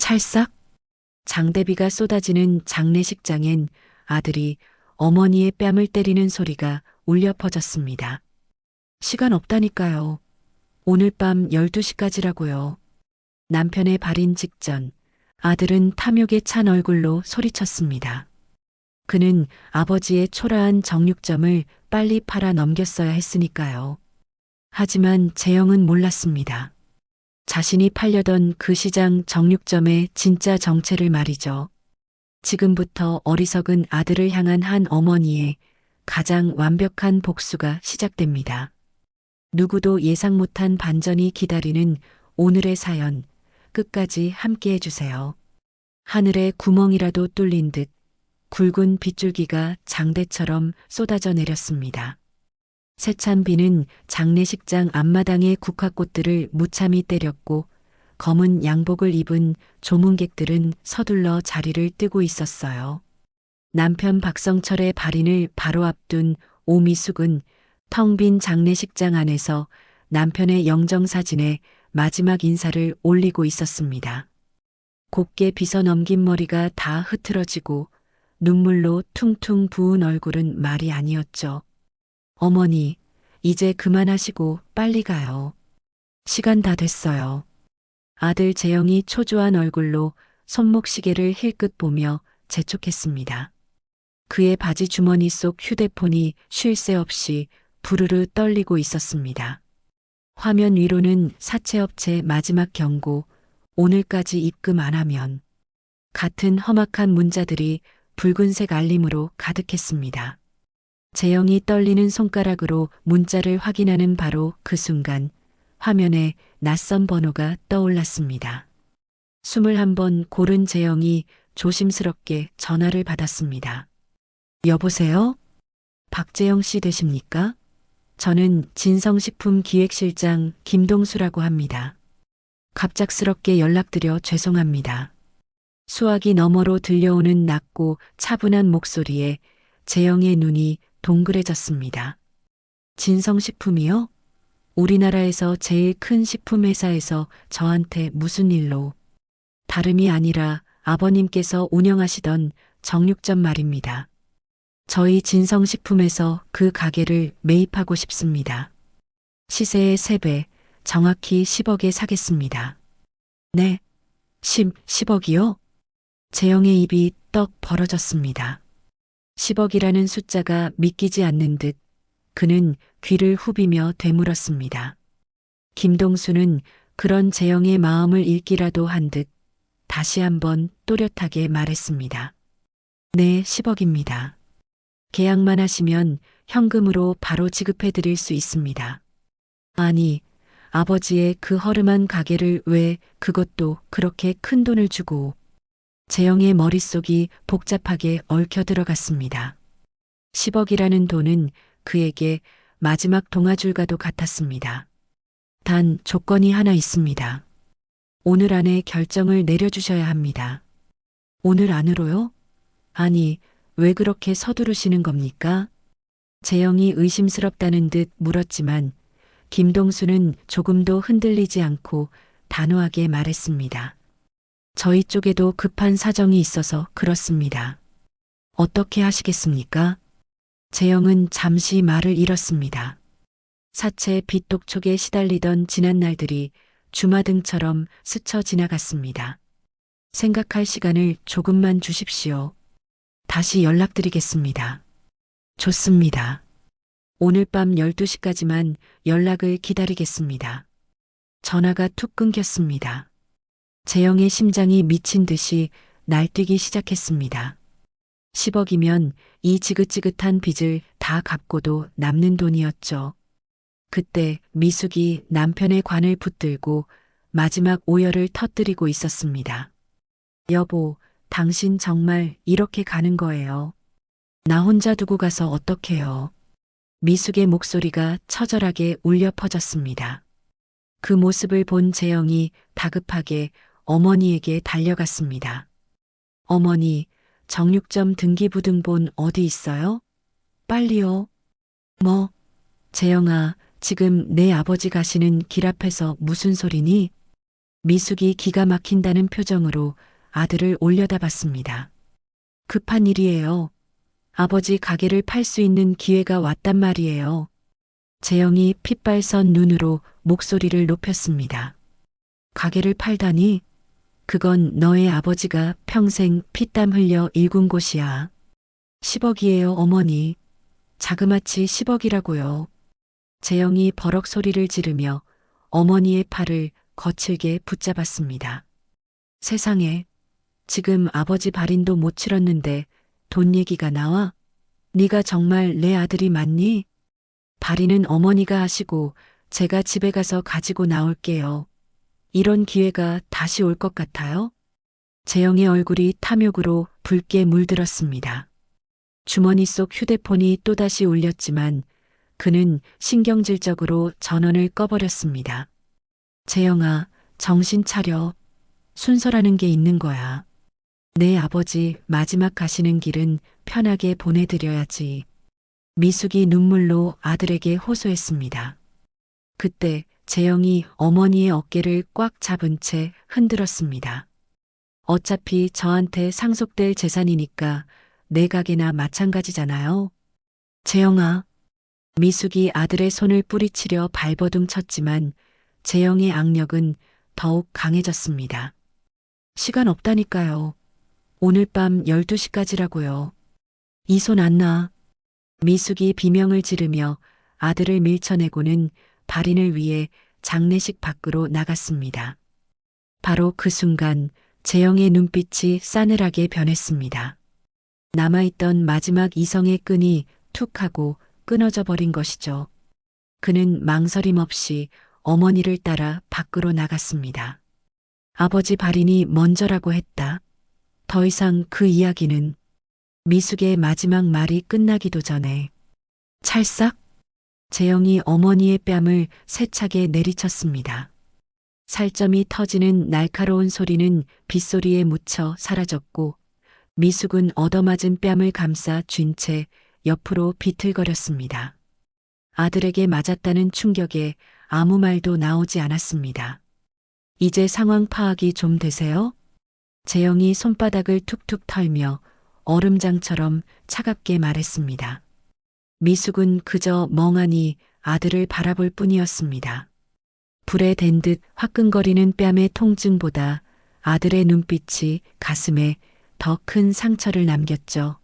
찰싹 장대비가 쏟아지는 장례식장엔 아들이 어머니의 뺨을 때리는 소리가 울려 퍼졌습니다. 시간 없다니까요. 오늘 밤 12시까지라고요. 남편의 발인 직전 아들은 탐욕에 찬 얼굴로 소리쳤습니다. 그는 아버지의 초라한 정육점을 빨리 팔아 넘겼어야 했으니까요. 하지만 재영은 몰랐습니다. 자신이 팔려던 그 시장 정육점의 진짜 정체를 말이죠. 지금부터 어리석은 아들을 향한 한 어머니의 가장 완벽한 복수가 시작됩니다. 누구도 예상 못한 반전이 기다리는 오늘의 사연, 끝까지 함께 해주세요. 하늘에 구멍이라도 뚫린 듯 굵은 빗줄기가 장대처럼 쏟아져 내렸습니다. 세찬 비는 장례식장 앞마당의 국화꽃들을 무참히 때렸고 검은 양복을 입은 조문객들은 서둘러 자리를 뜨고 있었어요. 남편 박성철의 발인을 바로 앞둔 오미숙은 텅 빈 장례식장 안에서 남편의 영정사진에 마지막 인사를 올리고 있었습니다. 곱게 빗어 넘긴 머리가 다 흐트러지고 눈물로 퉁퉁 부은 얼굴은 말이 아니었죠. 어머니, 이제 그만하시고 빨리 가요. 시간 다 됐어요. 아들 재영이 초조한 얼굴로 손목시계를 힐끗 보며 재촉했습니다. 그의 바지 주머니 속 휴대폰이 쉴 새 없이 부르르 떨리고 있었습니다. 화면 위로는 사채업체 마지막 경고, 오늘까지 입금 안 하면. 같은 험악한 문자들이 붉은색 알림으로 가득했습니다. 재영이 떨리는 손가락으로 문자를 확인하는 바로 그 순간 화면에 낯선 번호가 떠올랐습니다. 21번 고른 재영이 조심스럽게 전화를 받았습니다. 여보세요? 박재영 씨 되십니까? 저는 진성식품 기획실장 김동수라고 합니다. 갑작스럽게 연락드려 죄송합니다. 수화기 너머로 들려오는 낮고 차분한 목소리에 재영의 눈이 동그래졌습니다. 진성식품이요? 우리나라에서 제일 큰 식품회사에서 저한테 무슨 일로? 다름이 아니라 아버님께서 운영하시던 정육점 말입니다. 저희 진성식품에서 그 가게를 매입하고 싶습니다. 시세의 3배, 정확히 10억에 사겠습니다. 네, 10억이요? 재영의 입이 떡 벌어졌습니다. 10억이라는 숫자가 믿기지 않는 듯 그는 귀를 후비며 되물었습니다. 김동수는 그런 재영의 마음을 읽기라도 한 듯 다시 한번 또렷하게 말했습니다. 네, 10억입니다. 계약만 하시면 현금으로 바로 지급해 드릴 수 있습니다. 아니, 아버지의 그 허름한 가게를 왜 그것도 그렇게 큰 돈을 주고. 재영의 머릿속이 복잡하게 얽혀 들어갔습니다. 10억이라는 돈은 그에게 마지막 동아줄과도 같았습니다. 단 조건이 하나 있습니다. 오늘 안에 결정을 내려주셔야 합니다. 오늘 안으로요? 아니, 왜 그렇게 서두르시는 겁니까? 재영이 의심스럽다는 듯 물었지만 김동수는 조금도 흔들리지 않고 단호하게 말했습니다. 저희 쪽에도 급한 사정이 있어서 그렇습니다. 어떻게 하시겠습니까? 재영은 잠시 말을 잃었습니다. 사채 빚독촉에 시달리던 지난 날들이 주마등처럼 스쳐 지나갔습니다. 생각할 시간을 조금만 주십시오. 다시 연락드리겠습니다. 좋습니다. 오늘 밤 12시까지만 연락을 기다리겠습니다. 전화가 툭 끊겼습니다. 재영의 심장이 미친 듯이 날뛰기 시작했습니다. 10억이면 이 지긋지긋한 빚을 다 갚고도 남는 돈이었죠. 그때 미숙이 남편의 관을 붙들고 마지막 오열을 터뜨리고 있었습니다. 여보, 당신 정말 이렇게 가는 거예요. 나 혼자 두고 가서 어떡해요. 미숙의 목소리가 처절하게 울려 퍼졌습니다. 그 모습을 본 재영이 다급하게 어머니에게 달려갔습니다. 어머니, 정육점 등기부등본 어디 있어요? 빨리요. 뭐? 재영아, 지금 내 아버지 가시는 길 앞에서 무슨 소리니? 미숙이 기가 막힌다는 표정으로 아들을 올려다봤습니다. 급한 일이에요. 아버지 가게를 팔 수 있는 기회가 왔단 말이에요. 재영이 핏발선 눈으로 목소리를 높였습니다. 가게를 팔다니? 그건 너의 아버지가 평생 피땀 흘려 일군 곳이야. 10억이에요, 어머니. 자그마치 10억이라고요. 재영이 버럭 소리를 지르며 어머니의 팔을 거칠게 붙잡았습니다. 세상에, 지금 아버지 발인도 못 치렀는데 돈 얘기가 나와? 네가 정말 내 아들이 맞니? 발인은 어머니가 하시고 제가 집에 가서 가지고 나올게요. 이런 기회가 다시 올 것 같아요? 재영의 얼굴이 탐욕으로 붉게 물들었습니다. 주머니 속 휴대폰이 또다시 울렸지만 그는 신경질적으로 전원을 꺼버렸습니다. 재영아, 정신 차려. 순서라는 게 있는 거야. 내 아버지 마지막 가시는 길은 편하게 보내드려야지. 미숙이 눈물로 아들에게 호소했습니다. 그때 재영이 어머니의 어깨를 꽉 잡은 채 흔들었습니다. 어차피 저한테 상속될 재산이니까 내 가게나 마찬가지잖아요. 재영아. 미숙이 아들의 손을 뿌리치려 발버둥 쳤지만 재영의 악력은 더욱 강해졌습니다. 시간 없다니까요. 오늘 밤 12시까지라고요. 이 손 안 놔. 미숙이 비명을 지르며 아들을 밀쳐내고는 발인을 위해 장례식 밖으로 나갔습니다. 바로 그 순간 재영의 눈빛이 싸늘하게 변했습니다. 남아있던 마지막 이성의 끈이 툭 하고 끊어져 버린 것이죠. 그는 망설임 없이 어머니를 따라 밖으로 나갔습니다. 아버지 발인이 먼저라고 했다. 더 이상 그 이야기는. 미숙의 마지막 말이 끝나기도 전에 찰싹 재영이 어머니의 뺨을 세차게 내리쳤습니다. 살점이 터지는 날카로운 소리는 빗소리에 묻혀 사라졌고 미숙은 얻어맞은 뺨을 감싸 쥔 채 옆으로 비틀거렸습니다. 아들에게 맞았다는 충격에 아무 말도 나오지 않았습니다. 이제 상황 파악이 좀 되세요? 재영이 손바닥을 툭툭 털며 얼음장처럼 차갑게 말했습니다. 미숙은 그저 멍하니 아들을 바라볼 뿐이었습니다. 불에 댄 듯 화끈거리는 뺨의 통증보다 아들의 눈빛이 가슴에 더 큰 상처를 남겼죠.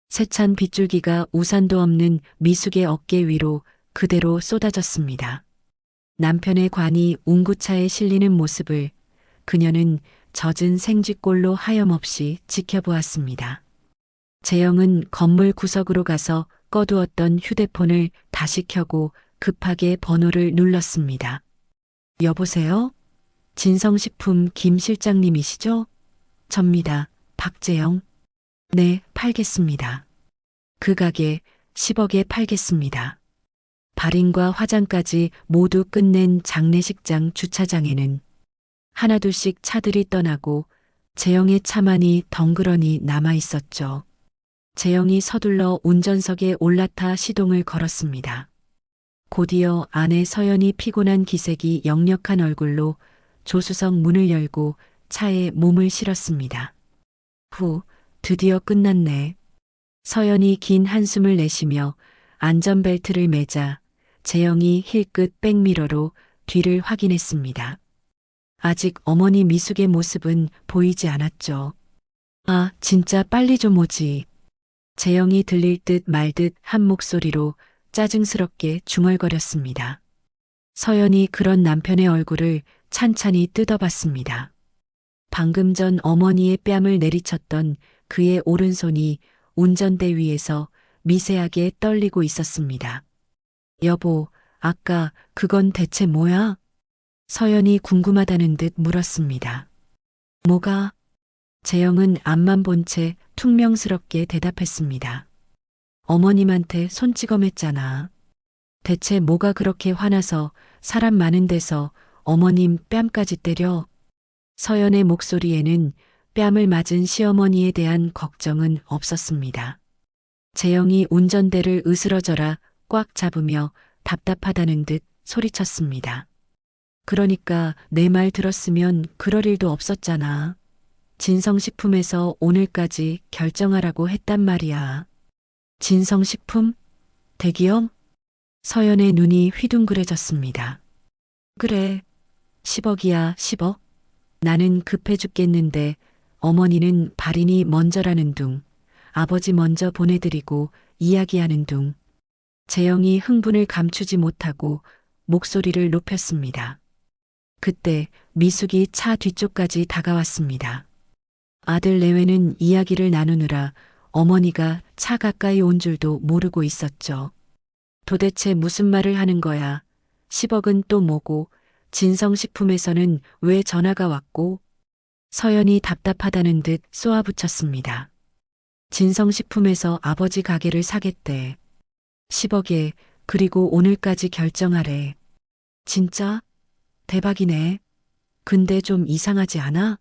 세찬 빗줄기가 우산도 없는 미숙의 어깨 위로 그대로 쏟아졌습니다. 남편의 관이 운구차에 실리는 모습을 그녀는 젖은 생쥐꼴로 하염없이 지켜보았습니다. 재영은 건물 구석으로 가서 꺼두었던 휴대폰을 다시 켜고 급하게 번호를 눌렀습니다. 여보세요? 진성식품 김 실장님이시죠? 접니다. 박재영. 네, 팔겠습니다. 그 가게 10억에 팔겠습니다. 발인과 화장까지 모두 끝낸 장례식장 주차장에는 하나둘씩 차들이 떠나고 재영의 차만이 덩그러니 남아 있었죠. 재영이 서둘러 운전석에 올라타 시동을 걸었습니다. 곧이어 아내 서연이 피곤한 기색이 역력한 얼굴로 조수석 문을 열고 차에 몸을 실었습니다. 후, 드디어 끝났네. 서연이 긴 한숨을 내쉬며 안전벨트를 매자 재영이 힐끗 백미러로 뒤를 확인했습니다. 아직 어머니 미숙의 모습은 보이지 않았죠. 아, 진짜 빨리 좀 오지. 재영이 들릴 듯 말 듯 한 목소리로 짜증스럽게 중얼거렸습니다. 서연이 그런 남편의 얼굴을 찬찬히 뜯어봤습니다. 방금 전 어머니의 뺨을 내리쳤던 그의 오른손이 운전대 위에서 미세하게 떨리고 있었습니다. 여보, 아까 그건 대체 뭐야? 서연이 궁금하다는 듯 물었습니다. 뭐가? 재영은 앞만 본 채 퉁명스럽게 대답했습니다. 어머님한테 손찌검했잖아. 대체 뭐가 그렇게 화나서 사람 많은 데서 어머님 뺨까지 때려? 서연의 목소리에는 뺨을 맞은 시어머니에 대한 걱정은 없었습니다. 재영이 운전대를 으스러져라 꽉 잡으며 답답하다는 듯 소리쳤습니다. 그러니까 내 말 들었으면 그럴 일도 없었잖아. 진성식품에서 오늘까지 결정하라고 했단 말이야. 진성식품? 대기업? 서연의 눈이 휘둥그레졌습니다. 그래, 10억이야, 10억? 나는 급해 죽겠는데 어머니는 발인이 먼저라는 둥, 아버지 먼저 보내드리고 이야기하는 둥. 재영이 흥분을 감추지 못하고 목소리를 높였습니다. 그때 미숙이 차 뒤쪽까지 다가왔습니다. 아들 내외는 이야기를 나누느라 어머니가 차 가까이 온 줄도 모르고 있었죠. 도대체 무슨 말을 하는 거야? 10억은 또 뭐고, 진성식품에서는 왜 전화가 왔고? 서연이 답답하다는 듯 쏘아붙였습니다. 진성식품에서 아버지 가게를 사겠대. 10억에, 그리고 오늘까지 결정하래. 진짜? 대박이네. 근데 좀 이상하지 않아?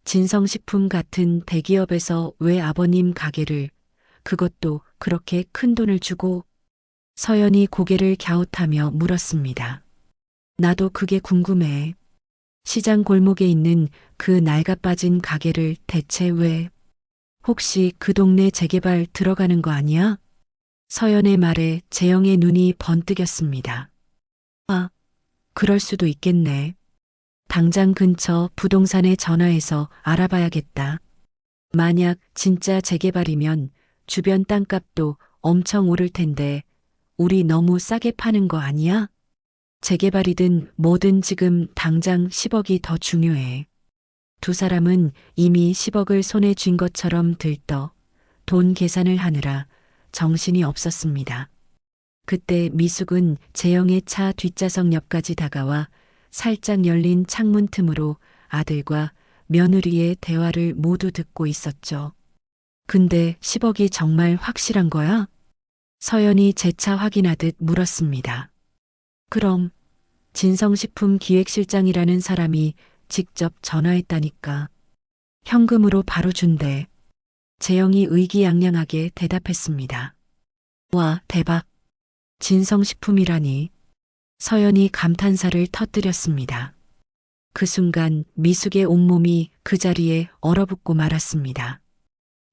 진성식품 같은 대기업에서 왜 아버님 가게를, 그것도 그렇게 큰 돈을 주고? 서연이 고개를 갸웃하며 물었습니다. 나도 그게 궁금해. 시장 골목에 있는 그 낡아빠진 가게를 대체 왜? 혹시 그 동네 재개발 들어가는 거 아니야? 서연의 말에 재영의 눈이 번뜩였습니다. 아, 그럴 수도 있겠네. 당장 근처 부동산에 전화해서 알아봐야겠다. 만약 진짜 재개발이면 주변 땅값도 엄청 오를 텐데 우리 너무 싸게 파는 거 아니야? 재개발이든 뭐든 지금 당장 10억이 더 중요해. 두 사람은 이미 10억을 손에 쥔 것처럼 들떠 돈 계산을 하느라 정신이 없었습니다. 그때 미숙은 재영의 차 뒷좌석 옆까지 다가와 살짝 열린 창문 틈으로 아들과 며느리의 대화를 모두 듣고 있었죠. 근데 10억이 정말 확실한 거야? 서연이 재차 확인하듯 물었습니다. 그럼 진성식품 기획실장이라는 사람이 직접 전화했다니까. 현금으로 바로 준대. 재영이 의기양양하게 대답했습니다. 와, 대박. 진성식품이라니. 서연이 감탄사를 터뜨렸습니다. 그 순간 미숙의 온몸이 그 자리에 얼어붙고 말았습니다.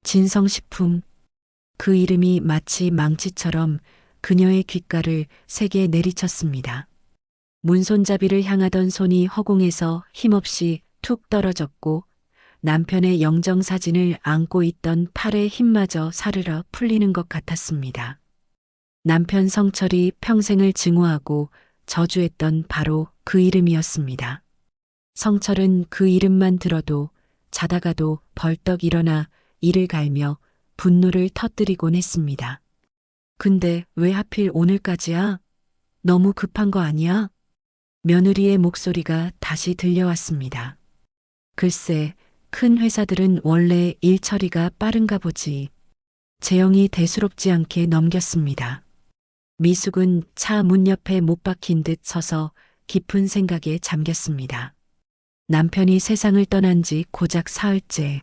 진성식품. 그 이름이 마치 망치처럼 그녀의 귓가를 세게 내리쳤습니다. 문손잡이를 향하던 손이 허공에서 힘없이 툭 떨어졌고 남편의 영정사진을 안고 있던 팔의 힘마저 사르르 풀리는 것 같았습니다. 남편 성철이 평생을 증오하고 저주했던 바로 그 이름이었습니다. 성철은 그 이름만 들어도 자다가도 벌떡 일어나 이를 갈며 분노를 터뜨리곤 했습니다. 근데 왜 하필 오늘까지야? 너무 급한 거 아니야? 며느리의 목소리가 다시 들려왔습니다. 글쎄, 큰 회사들은 원래 일 처리가 빠른가 보지. 재영이 대수롭지 않게 넘겼습니다. 미숙은 차 문 옆에 못 박힌 듯 서서 깊은 생각에 잠겼습니다. 남편이 세상을 떠난 지 고작 사흘째.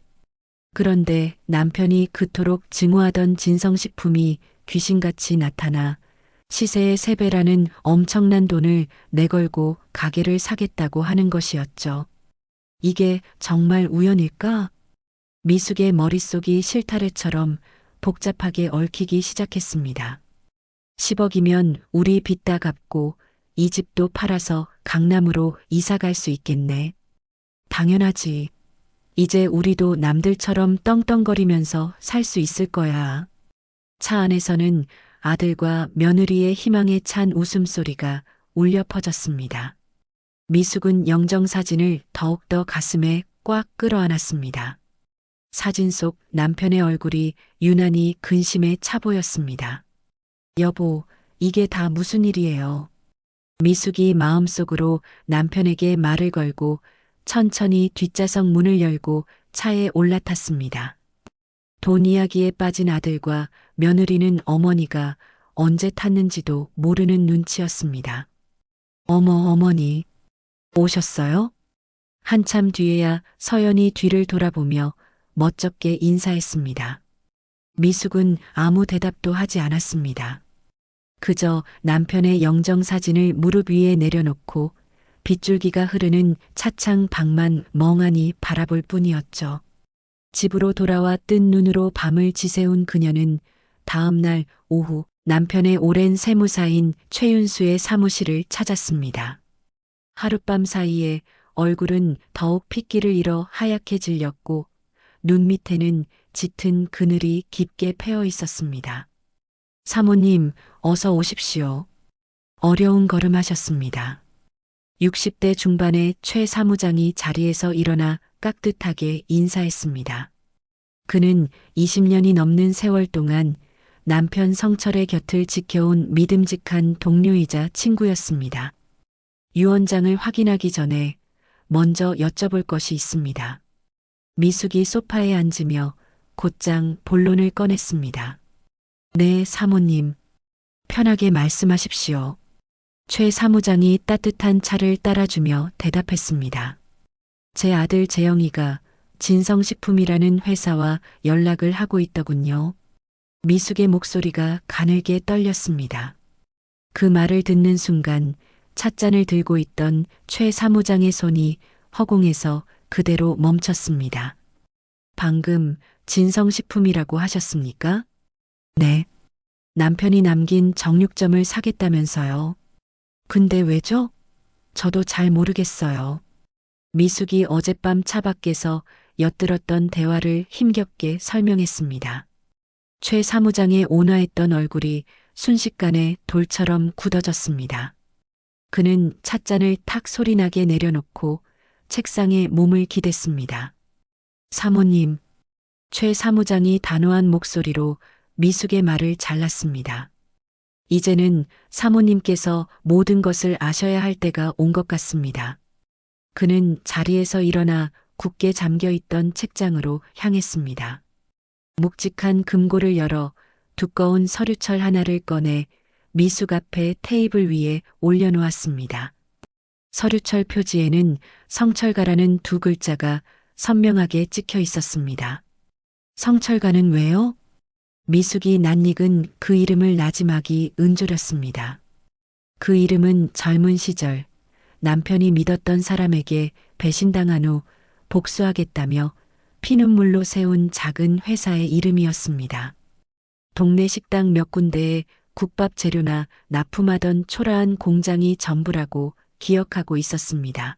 그런데 남편이 그토록 증오하던 진성식품이 귀신같이 나타나 시세의 3배라는 엄청난 돈을 내걸고 가게를 사겠다고 하는 것이었죠. 이게 정말 우연일까? 미숙의 머릿속이 실타래처럼 복잡하게 얽히기 시작했습니다. 10억이면 우리 빚 다 갚고 이 집도 팔아서 강남으로 이사 갈 수 있겠네. 당연하지. 이제 우리도 남들처럼 떵떵거리면서 살 수 있을 거야. 차 안에서는 아들과 며느리의 희망에 찬 웃음소리가 울려 퍼졌습니다. 미숙은 영정사진을 더욱더 가슴에 꽉 끌어안았습니다. 사진 속 남편의 얼굴이 유난히 근심에 차 보였습니다. 여보, 이게 다 무슨 일이에요? 미숙이 마음속으로 남편에게 말을 걸고 천천히 뒷좌석 문을 열고 차에 올라탔습니다. 돈 이야기에 빠진 아들과 며느리는 어머니가 언제 탔는지도 모르는 눈치였습니다. 어머니, 오셨어요? 한참 뒤에야 서연이 뒤를 돌아보며 멋쩍게 인사했습니다. 미숙은 아무 대답도 하지 않았습니다. 그저 남편의 영정사진을 무릎 위에 내려놓고 빗줄기가 흐르는 차창 밖만 멍하니 바라볼 뿐이었죠. 집으로 돌아와 뜬 눈으로 밤을 지새운 그녀는 다음 날 오후 남편의 오랜 세무사인 최윤수의 사무실을 찾았습니다. 하룻밤 사이에 얼굴은 더욱 핏기를 잃어 하얗게 질렸고 눈 밑에는 짙은 그늘이 깊게 패어 있었습니다. 사모님, 어서 오십시오. 어려운 걸음하셨습니다. 60대 중반의 최 사무장이 자리에서 일어나 깍듯하게 인사했습니다. 그는 20년이 넘는 세월 동안 남편 성철의 곁을 지켜온 믿음직한 동료이자 친구였습니다. 유 원장을 확인하기 전에 먼저 여쭤볼 것이 있습니다. 미숙이 소파에 앉으며 곧장 본론을 꺼냈습니다. 네, 사모님. 편하게 말씀하십시오. 최 사무장이 따뜻한 차를 따라주며 대답했습니다. 제 아들 재영이가 진성식품이라는 회사와 연락을 하고 있더군요. 미숙의 목소리가 가늘게 떨렸습니다. 그 말을 듣는 순간 찻잔을 들고 있던 최 사무장의 손이 허공에서 그대로 멈췄습니다. 방금 진성식품이라고 하셨습니까? 네. 남편이 남긴 정육점을 사겠다면서요. 근데 왜죠? 저도 잘 모르겠어요. 미숙이 어젯밤 차 밖에서 엿들었던 대화를 힘겹게 설명했습니다. 최 사무장의 온화했던 얼굴이 순식간에 돌처럼 굳어졌습니다. 그는 찻잔을 탁 소리나게 내려놓고 책상에 몸을 기댔습니다. 사모님, 최 사무장이 단호한 목소리로 미숙의 말을 잘랐습니다. 이제는 사모님께서 모든 것을 아셔야 할 때가 온 것 같습니다. 그는 자리에서 일어나 굳게 잠겨있던 책장으로 향했습니다. 묵직한 금고를 열어 두꺼운 서류철 하나를 꺼내 미숙 앞에 테이블 위에 올려놓았습니다. 서류철 표지에는 성철가라는 두 글자가 선명하게 찍혀 있었습니다. 성철가는 왜요? 미숙이 낯익은 그 이름을 나지막이 은조렸습니다. 그 이름은 젊은 시절 남편이 믿었던 사람에게 배신당한 후 복수하겠다며 피눈물로 세운 작은 회사의 이름이었습니다. 동네 식당 몇 군데에 국밥 재료나 납품하던 초라한 공장이 전부라고 기억하고 있었습니다.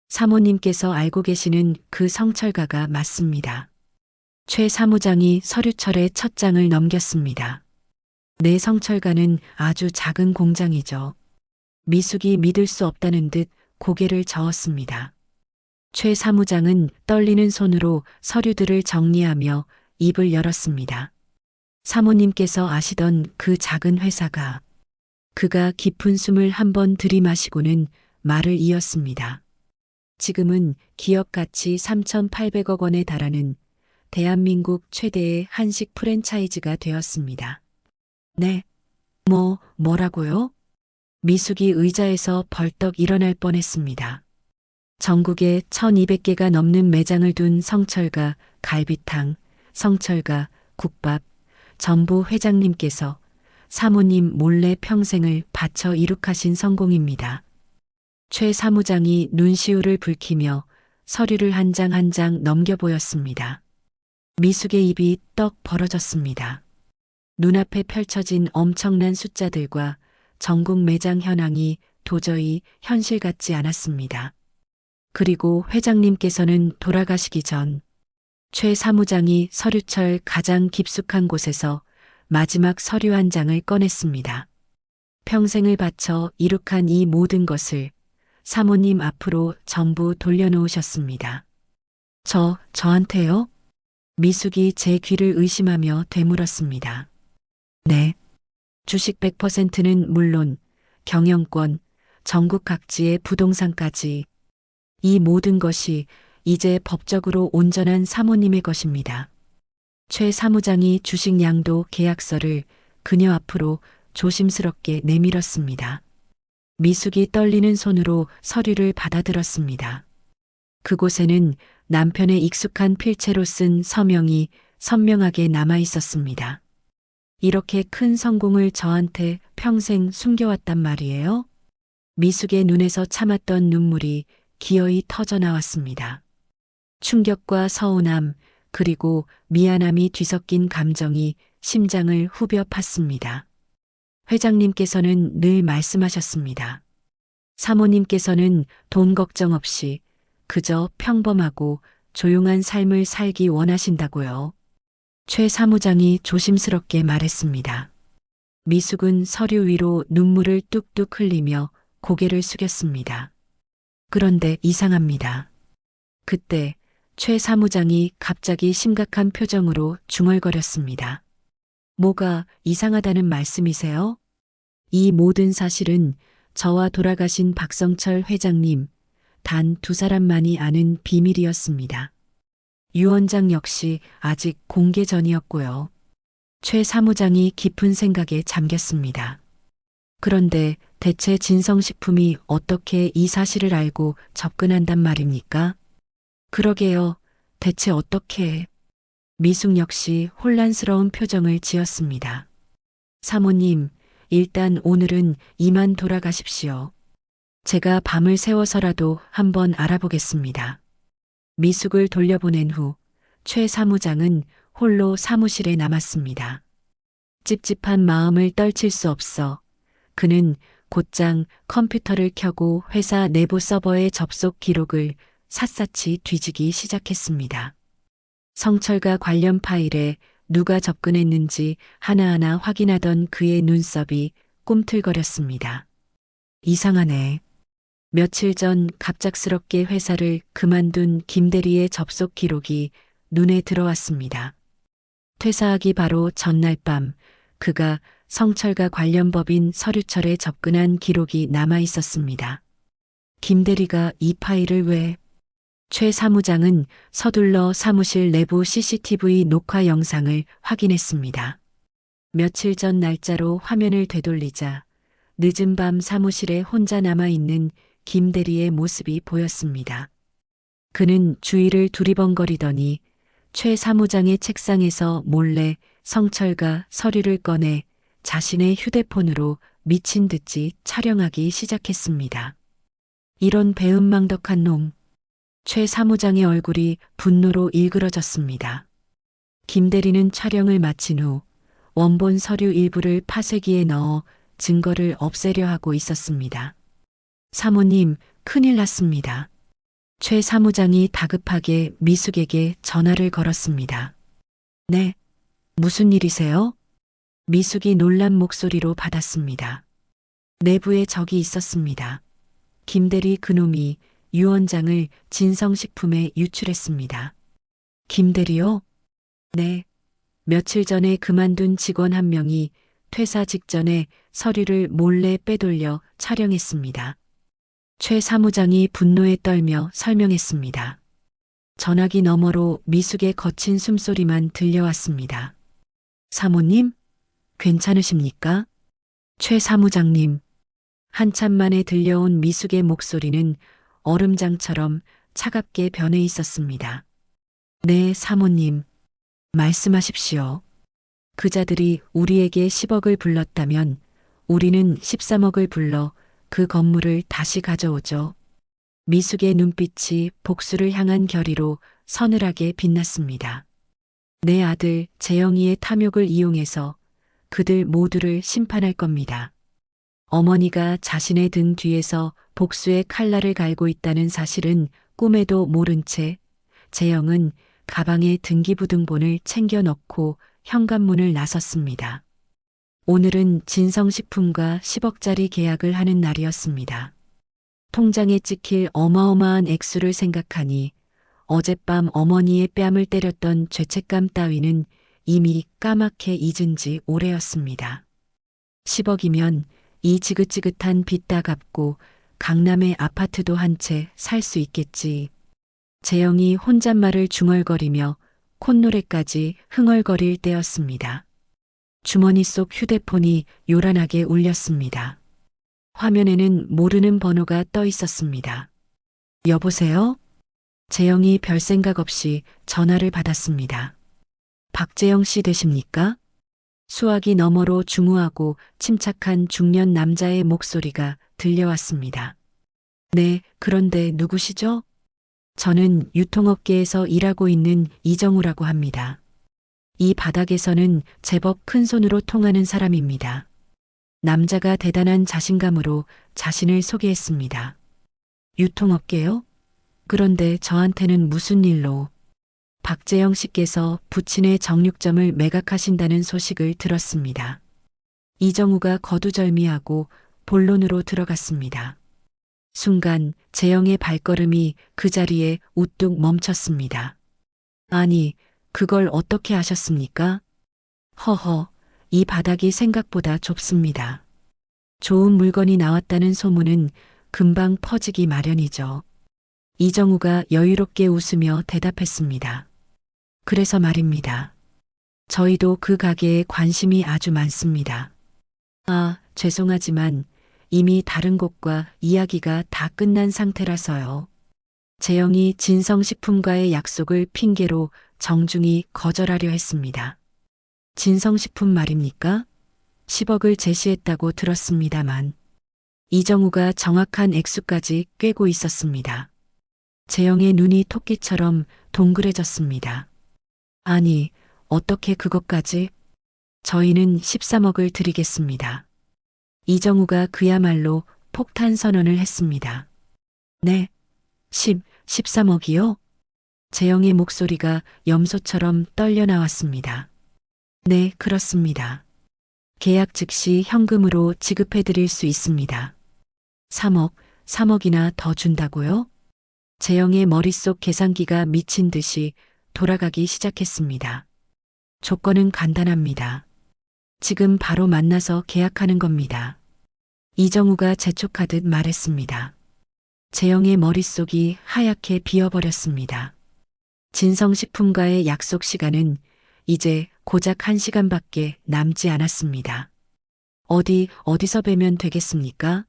사모님께서 알고 계시는 그 성철가가 맞습니다. 최 사무장이 서류철에 첫 장을 넘겼습니다. 내 성철가는 아주 작은 공장이죠. 미숙이 믿을 수 없다는 듯 고개를 저었습니다. 최 사무장은 떨리는 손으로 서류들을 정리하며 입을 열었습니다. 사모님께서 아시던 그 작은 회사가 그가 깊은 숨을 한번 들이마시고는 말을 이었습니다. 지금은 기업 가치 3,800억 원에 달하는 대한민국 최대의 한식 프랜차이즈가 되었습니다. 네. 뭐라고요? 미숙이 의자에서 벌떡 일어날 뻔했습니다. 전국에 1,200개가 넘는 매장을 둔 성철가 갈비탕, 성철가 국밥, 전부 회장님께서 사모님 몰래 평생을 바쳐 이룩하신 성공입니다. 최 사무장이 눈시울을 붉히며 서류를 한 장 한 장 넘겨 보였습니다. 미숙의 입이 떡 벌어졌습니다. 눈앞에 펼쳐진 엄청난 숫자들과 전국 매장 현황이 도저히 현실 같지 않았습니다. 그리고 회장님께서는 돌아가시기 전 최 사무장이 서류철 가장 깊숙한 곳에서 마지막 서류 한 장을 꺼냈습니다. 평생을 바쳐 이룩한 이 모든 것을 사모님 앞으로 전부 돌려놓으셨습니다. 저한테요? 미숙이 제 귀를 의심하며 되물었습니다. 네. 주식 100%는 물론 경영권, 전국 각지의 부동산까지 이 모든 것이 이제 법적으로 온전한 사모님의 것입니다. 최 사무장이 주식 양도 계약서를 그녀 앞으로 조심스럽게 내밀었습니다. 미숙이 떨리는 손으로 서류를 받아들었습니다. 그곳에는 남편의 익숙한 필체로 쓴 서명이 선명하게 남아 있었습니다. 이렇게 큰 성공을 저한테 평생 숨겨왔단 말이에요? 미숙의 눈에서 참았던 눈물이 기어이 터져 나왔습니다. 충격과 서운함, 그리고 미안함이 뒤섞인 감정이 심장을 후벼 팠습니다. 회장님께서는 늘 말씀하셨습니다. 사모님께서는 돈 걱정 없이 그저 평범하고 조용한 삶을 살기 원하신다고요. 최 사무장이 조심스럽게 말했습니다. 미숙은 서류 위로 눈물을 뚝뚝 흘리며 고개를 숙였습니다. 그런데 이상합니다. 그때 최 사무장이 갑자기 심각한 표정으로 중얼거렸습니다. 뭐가 이상하다는 말씀이세요? 이 모든 사실은 저와 돌아가신 박성철 회장님 단 두 사람만이 아는 비밀이었습니다. 유 원장 역시 아직 공개 전이었고요. 최 사무장이 깊은 생각에 잠겼습니다. 그런데 대체 진성식품이 어떻게 이 사실을 알고 접근한단 말입니까? 그러게요. 대체 어떻게? 미숙 역시 혼란스러운 표정을 지었습니다. 사모님, 일단 오늘은 이만 돌아가십시오. 제가 밤을 새워서라도 한번 알아보겠습니다. 미숙을 돌려보낸 후 최 사무장은 홀로 사무실에 남았습니다. 찝찝한 마음을 떨칠 수 없어 그는 곧장 컴퓨터를 켜고 회사 내부 서버의 접속 기록을 샅샅이 뒤지기 시작했습니다. 성철과 관련 파일에 누가 접근했는지 하나하나 확인하던 그의 눈썹이 꿈틀거렸습니다. 이상하네. 며칠 전 갑작스럽게 회사를 그만둔 김대리의 접속 기록이 눈에 들어왔습니다. 퇴사하기 바로 전날 밤 그가 성철과 관련 법인 서류철에 접근한 기록이 남아 있었습니다. 김대리가 이 파일을 왜? 최 사무장은 서둘러 사무실 내부 CCTV 녹화 영상을 확인했습니다. 며칠 전 날짜로 화면을 되돌리자 늦은 밤 사무실에 혼자 남아있는 김대리의 모습이 보였습니다. 그는 주위를 두리번거리더니 최 사무장의 책상에서 몰래 성철과 서류를 꺼내 자신의 휴대폰으로 미친 듯이 촬영하기 시작했습니다. 이런 배은망덕한 놈. 최 사무장의 얼굴이 분노로 일그러졌습니다. 김대리는 촬영을 마친 후 원본 서류 일부를 파쇄기에 넣어 증거를 없애려 하고 있었습니다. 사모님, 큰일 났습니다. 최 사무장이 다급하게 미숙에게 전화를 걸었습니다. 네, 무슨 일이세요? 미숙이 놀란 목소리로 받았습니다. 내부에 적이 있었습니다. 김대리 그놈이 유 원장을 진성식품에 유출했습니다. 김대리요? 네. 며칠 전에 그만둔 직원 한 명이 퇴사 직전에 서류를 몰래 빼돌려 촬영했습니다. 최 사무장이 분노에 떨며 설명했습니다. 전화기 너머로 미숙의 거친 숨소리만 들려왔습니다. 사모님? 괜찮으십니까? 최 사무장님. 한참 만에 들려온 미숙의 목소리는 얼음장처럼 차갑게 변해 있었습니다. 네, 사모님. 말씀하십시오. 그자들이 우리에게 10억을 불렀다면 우리는 13억을 불러 그 건물을 다시 가져오죠. 미숙의 눈빛이 복수를 향한 결의로 서늘하게 빛났습니다. 내 아들 재영이의 탐욕을 이용해서 그들 모두를 심판할 겁니다. 어머니가 자신의 등 뒤에서 복수의 칼날을 갈고 있다는 사실은 꿈에도 모른 채 재영은 가방에 등기부등본을 챙겨 넣고 현관문을 나섰습니다. 오늘은 진성식품과 10억짜리 계약을 하는 날이었습니다. 통장에 찍힐 어마어마한 액수를 생각하니 어젯밤 어머니의 뺨을 때렸던 죄책감 따위는 이미 까맣게 잊은 지 오래였습니다. 10억이면 이 지긋지긋한 빚 다 갚고 강남의 아파트도 한 채 살 수 있겠지. 재영이 혼잣말을 중얼거리며 콧노래까지 흥얼거릴 때였습니다. 주머니 속 휴대폰이 요란하게 울렸습니다. 화면에는 모르는 번호가 떠 있었습니다. 여보세요? 재영이 별 생각 없이 전화를 받았습니다. 박재영 씨 되십니까? 수화기 너머로 중후하고 침착한 중년 남자의 목소리가 들려왔습니다. 네, 그런데 누구시죠? 저는 유통업계에서 일하고 있는 이정우라고 합니다. 이 바닥에서는 제법 큰 손으로 통하는 사람입니다. 남자가 대단한 자신감으로 자신을 소개했습니다. 유통업계요? 그런데 저한테는 무슨 일로? 박재영 씨께서 부친의 정육점을 매각하신다는 소식을 들었습니다. 이정우가 거두절미하고 본론으로 들어갔습니다. 순간 재영의 발걸음이 그 자리에 우뚝 멈췄습니다. 아니, 그걸 어떻게 아셨습니까? 허허, 이 바닥이 생각보다 좁습니다. 좋은 물건이 나왔다는 소문은 금방 퍼지기 마련이죠. 이정우가 여유롭게 웃으며 대답했습니다. 그래서 말입니다. 저희도 그 가게에 관심이 아주 많습니다. 아, 죄송하지만 이미 다른 곳과 이야기가 다 끝난 상태라서요. 재영이 진성식품과의 약속을 핑계로 정중히 거절하려 했습니다. 진성식품 말입니까? 10억을 제시했다고 들었습니다만 이정우가 정확한 액수까지 꿰고 있었습니다. 재영의 눈이 토끼처럼 동그래졌습니다. 아니, 어떻게 그것까지? 저희는 13억을 드리겠습니다. 이정우가 그야말로 폭탄 선언을 했습니다. 네, 13억이요? 재영의 목소리가 염소처럼 떨려 나왔습니다. 네, 그렇습니다. 계약 즉시 현금으로 지급해 드릴 수 있습니다. 3억이나 더 준다고요? 재영의 머릿속 계산기가 미친 듯이 돌아가기 시작했습니다. 조건은 간단합니다. 지금 바로 만나서 계약하는 겁니다. 이정우가 재촉하듯 말했습니다. 재영의 머릿속이 하얗게 비어버렸습니다. 진성식품과의 약속 시간은 이제 고작 1시간밖에 남지 않았습니다. 어디서 뵈면 되겠습니까?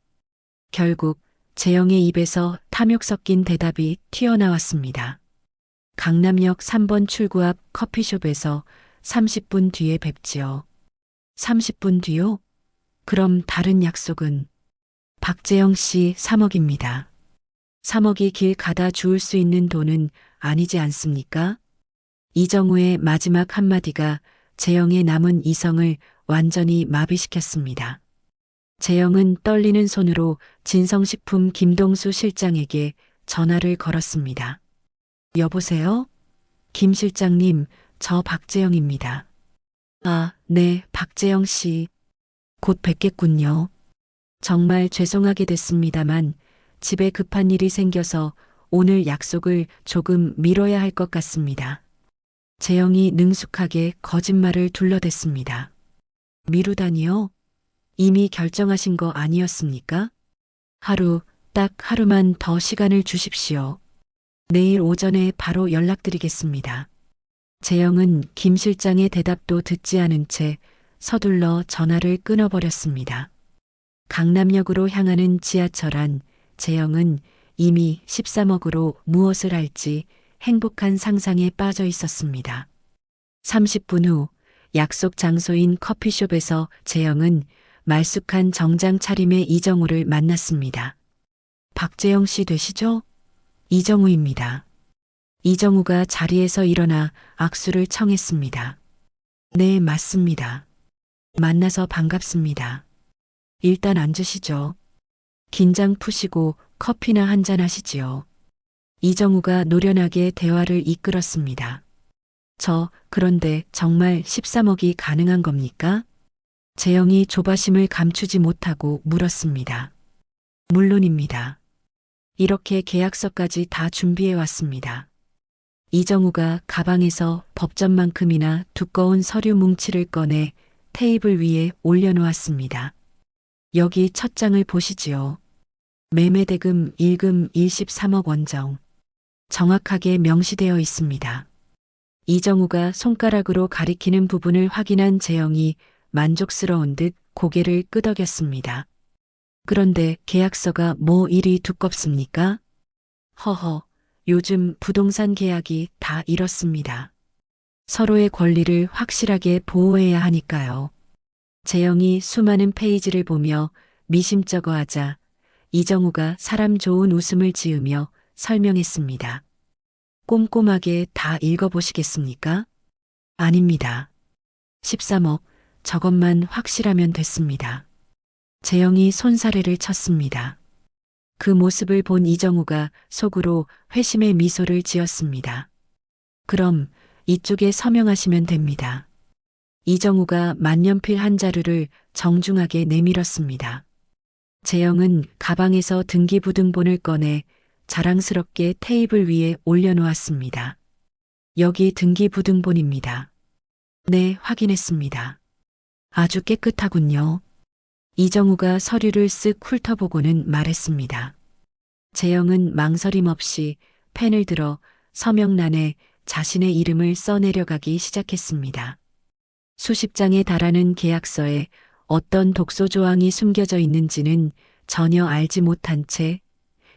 결국 재영의 입에서 탐욕 섞인 대답이 튀어나왔습니다. 강남역 3번 출구 앞 커피숍에서 30분 뒤에 뵙지요. 30분 뒤요? 그럼 다른 약속은? 박재영 씨 3억입니다. 3억이 길 가다 주울 수 있는 돈은 아니지 않습니까? 이정우의 마지막 한마디가 재영의 남은 이성을 완전히 마비시켰습니다. 재영은 떨리는 손으로 진성식품 김동수 실장에게 전화를 걸었습니다. 여보세요? 김 실장님, 저 박재영입니다. 아, 네, 박재영 씨. 곧 뵙겠군요. 정말 죄송하게 됐습니다만 집에 급한 일이 생겨서 오늘 약속을 조금 미뤄야 할 것 같습니다. 재영이 능숙하게 거짓말을 둘러댔습니다. 미루다니요? 이미 결정하신 거 아니었습니까? 딱 하루만 더 시간을 주십시오. 내일 오전에 바로 연락드리겠습니다. 재영은 김 실장의 대답도 듣지 않은 채 서둘러 전화를 끊어버렸습니다. 강남역으로 향하는 지하철 안 재영은 이미 13억으로 무엇을 할지 행복한 상상에 빠져 있었습니다. 30분 후 약속 장소인 커피숍에서 재영은 말쑥한 정장 차림의 이정우를 만났습니다. 박재영 씨 되시죠? 이정우입니다. 이정우가 자리에서 일어나 악수를 청했습니다. 네, 맞습니다. 만나서 반갑습니다. 일단 앉으시죠. 긴장 푸시고 커피나 한잔 하시지요. 이정우가 노련하게 대화를 이끌었습니다. 그런데 정말 13억이 가능한 겁니까? 재영이 조바심을 감추지 못하고 물었습니다. 물론입니다. 이렇게 계약서까지 다 준비해 왔습니다. 이정우가 가방에서 법전만큼이나 두꺼운 서류 뭉치를 꺼내 테이블 위에 올려놓았습니다. 여기 첫 장을 보시지요. 매매대금 1금 13억 원정. 정확하게 명시되어 있습니다. 이정우가 손가락으로 가리키는 부분을 확인한 재영이 만족스러운 듯 고개를 끄덕였습니다. 그런데 계약서가 뭐 이리 두껍습니까? 허허, 요즘 부동산 계약이 다 이렇습니다. 서로의 권리를 확실하게 보호해야 하니까요. 재영이 수많은 페이지를 보며 미심쩍어하자 이정우가 사람 좋은 웃음을 지으며 설명했습니다. 꼼꼼하게 다 읽어보시겠습니까? 아닙니다. 13억, 저것만 확실하면 됐습니다. 재영이 손사래를 쳤습니다. 그 모습을 본 이정우가 속으로 회심의 미소를 지었습니다. 그럼 이쪽에 서명하시면 됩니다. 이정우가 만년필 한 자루를 정중하게 내밀었습니다. 재영은 가방에서 등기부등본을 꺼내 자랑스럽게 테이블 위에 올려놓았습니다. 여기 등기부등본입니다. 네, 확인했습니다. 아주 깨끗하군요. 이정우가 서류를 쓱 훑어보고는 말했습니다. 재영은 망설임 없이 펜을 들어 서명란에 자신의 이름을 써내려가기 시작했습니다. 수십 장에 달하는 계약서에 어떤 독소 조항이 숨겨져 있는지는 전혀 알지 못한 채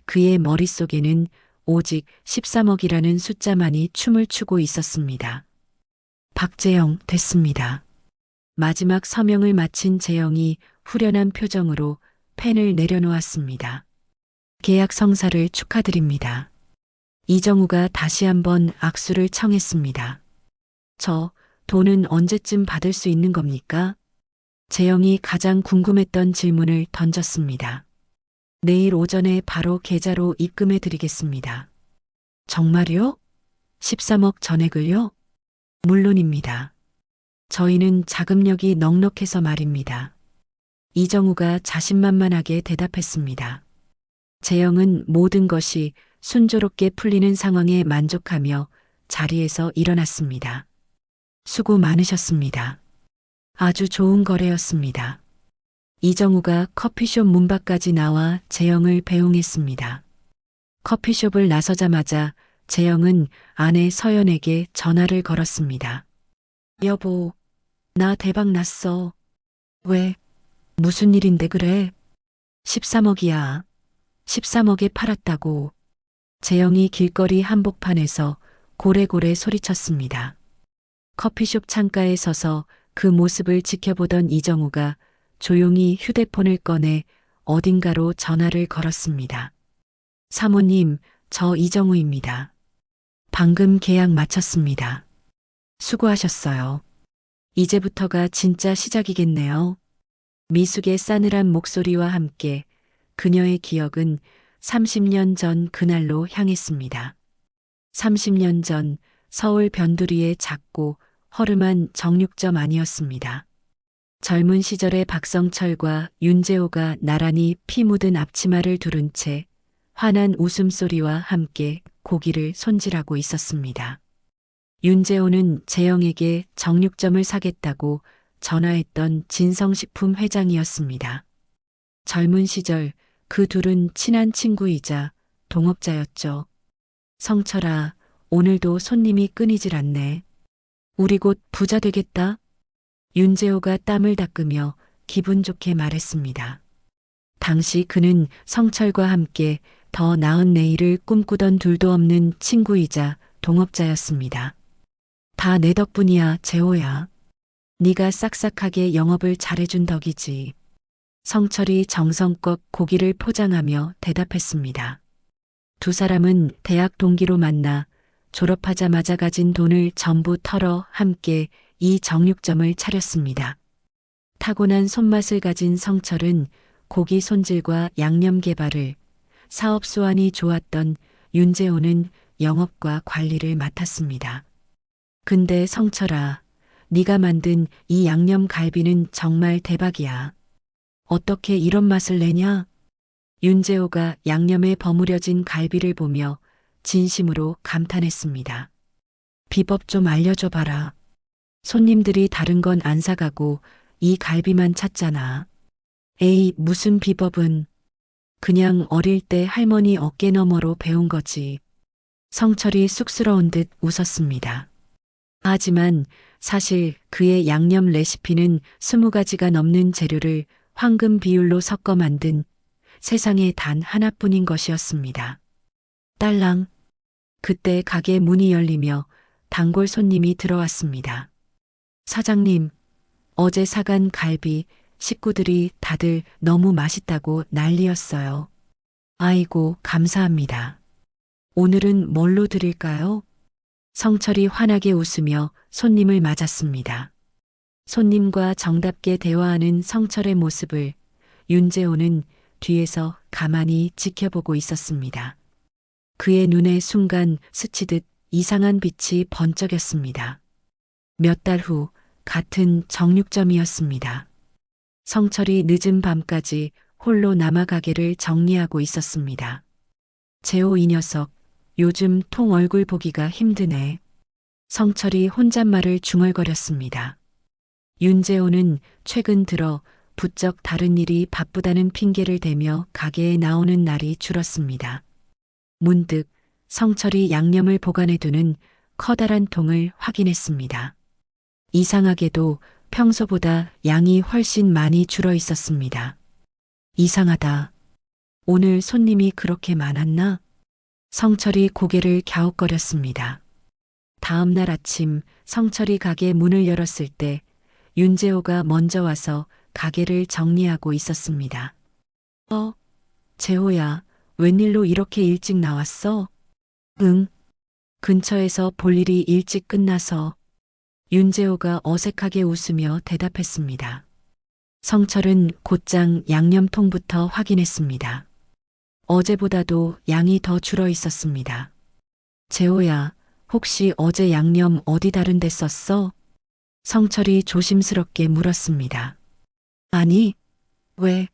그의 머릿속에는 오직 13억이라는 숫자만이 춤을 추고 있었습니다. 박재영, 됐습니다. 마지막 서명을 마친 재영이 후련한 표정으로 펜을 내려놓았습니다. 계약 성사를 축하드립니다. 이정우가 다시 한번 악수를 청했습니다. 저 돈은 언제쯤 받을 수 있는 겁니까? 재영이 가장 궁금했던 질문을 던졌습니다. 내일 오전에 바로 계좌로 입금해 드리겠습니다. 정말요? 13억 전액을요? 물론입니다. 저희는 자금력이 넉넉해서 말입니다. 이정우가 자신만만하게 대답했습니다. 재영은 모든 것이 순조롭게 풀리는 상황에 만족하며 자리에서 일어났습니다. 수고 많으셨습니다. 아주 좋은 거래였습니다. 이정우가 커피숍 문 밖까지 나와 재영을 배웅했습니다. 커피숍을 나서자마자 재영은 아내 서연에게 전화를 걸었습니다. 여보, 나 대박 났어. 왜? 무슨 일인데 그래? 13억이야. 13억에 팔았다고. 재영이 길거리 한복판에서 고래고래 소리쳤습니다. 커피숍 창가에 서서 그 모습을 지켜보던 이정우가 조용히 휴대폰을 꺼내 어딘가로 전화를 걸었습니다. 사모님, 저 이정우입니다. 방금 계약 마쳤습니다. 수고하셨어요. 이제부터가 진짜 시작이겠네요. 미숙의 싸늘한 목소리와 함께 그녀의 기억은 30년 전 그날로 향했습니다. 30년 전 서울 변두리의 작고 허름한 정육점 아니었습니다. 젊은 시절의 박성철과 윤재호가 나란히 피 묻은 앞치마를 두른 채 환한 웃음소리와 함께 고기를 손질하고 있었습니다. 윤재호는 재영에게 정육점을 사겠다고 전화했던 진성식품 회장이었습니다. 젊은 시절 그 둘은 친한 친구이자 동업자였죠. 성철아, 오늘도 손님이 끊이질 않네. 우리 곧 부자 되겠다. 윤재호가 땀을 닦으며 기분 좋게 말했습니다. 당시 그는 성철과 함께 더 나은 내일을 꿈꾸던 둘도 없는 친구이자 동업자였습니다. 다 내 덕분이야, 재호야. 네가 싹싹하게 영업을 잘해준 덕이지. 성철이 정성껏 고기를 포장하며 대답했습니다. 두 사람은 대학 동기로 만나 졸업하자마자 가진 돈을 전부 털어 함께 이 정육점을 차렸습니다. 타고난 손맛을 가진 성철은 고기 손질과 양념 개발을, 사업 수완이 좋았던 윤재호는 영업과 관리를 맡았습니다. 근데 성철아, 네가 만든 이 양념 갈비는 정말 대박이야. 어떻게 이런 맛을 내냐? 윤재호가 양념에 버무려진 갈비를 보며 진심으로 감탄했습니다. 비법 좀 알려줘 봐라. 손님들이 다른 건 안 사가고 이 갈비만 찾잖아. 에이, 무슨 비법은. 그냥 어릴 때 할머니 어깨 너머로 배운 거지. 성철이 쑥스러운 듯 웃었습니다. 하지만 사실 그의 양념 레시피는 20가지가 넘는 재료를 황금 비율로 섞어 만든 세상에 단 하나뿐인 것이었습니다. 딸랑. 그때 가게 문이 열리며 단골 손님이 들어왔습니다. 사장님, 어제 사간 갈비 식구들이 다들 너무 맛있다고 난리였어요. 아이고, 감사합니다. 오늘은 뭘로 드릴까요? 성철이 환하게 웃으며 손님을 맞았습니다. 손님과 정답게 대화하는 성철의 모습을 윤재호는 뒤에서 가만히 지켜보고 있었습니다. 그의 눈에 순간 스치듯 이상한 빛이 번쩍였습니다. 몇 달 후 같은 정육점이었습니다. 성철이 늦은 밤까지 홀로 남아 가게를 정리하고 있었습니다. 재호 이 녀석, 요즘 통 얼굴 보기가 힘드네. 성철이 혼잣말을 중얼거렸습니다. 윤재호는 최근 들어 부쩍 다른 일이 바쁘다는 핑계를 대며 가게에 나오는 날이 줄었습니다. 문득 성철이 양념을 보관해두는 커다란 통을 확인했습니다. 이상하게도 평소보다 양이 훨씬 많이 줄어 있었습니다. 이상하다. 오늘 손님이 그렇게 많았나? 성철이 고개를 갸웃거렸습니다. 다음 날 아침 성철이 가게 문을 열었을 때 윤재호가 먼저 와서 가게를 정리하고 있었습니다. 재호야, 웬일로 이렇게 일찍 나왔어? 응. 근처에서 볼 일이 일찍 끝나서. 윤재호가 어색하게 웃으며 대답했습니다. 성철은 곧장 양념통부터 확인했습니다. 어제보다도 양이 더 줄어 있었습니다. 재호야, 혹시 어제 양념 어디 다른 데 썼어? 성철이 조심스럽게 물었습니다. 아니, 왜?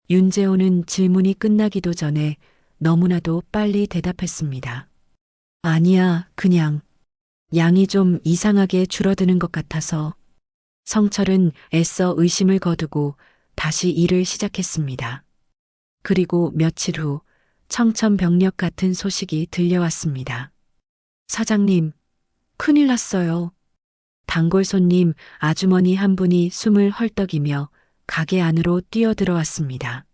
윤재호는 질문이 끝나기도 전에 너무나도 빨리 대답했습니다. 아니야, 그냥 양이 좀 이상하게 줄어드는 것 같아서. 성철은 애써 의심을 거두고 다시 일을 시작했습니다. 그리고 며칠 후 청천벽력 같은 소식이 들려왔습니다. 사장님, 큰일 났어요. 단골 손님 아주머니 한 분이 숨을 헐떡이며 가게 안으로 뛰어들어왔습니다.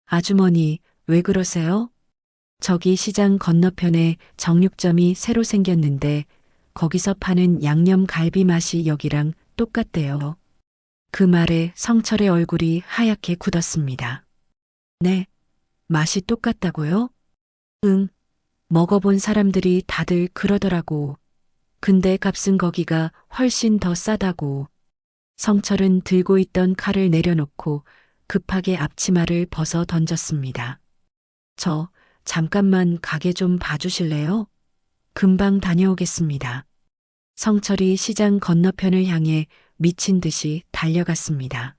아주머니, 왜 그러세요? 저기 시장 건너편에 정육점이 새로 생겼는데 거기서 파는 양념 갈비 맛이 여기랑 똑같대요. 그 말에 성철의 얼굴이 하얗게 굳었습니다. 네, 맛이 똑같다고요? 응, 먹어본 사람들이 다들 그러더라고. 근데 값은 거기가 훨씬 더 싸다고. 성철은 들고 있던 칼을 내려놓고 급하게 앞치마를 벗어 던졌습니다. 잠깐만 가게 좀 봐주실래요? 금방 다녀오겠습니다. 성철이 시장 건너편을 향해 미친 듯이 달려갔습니다.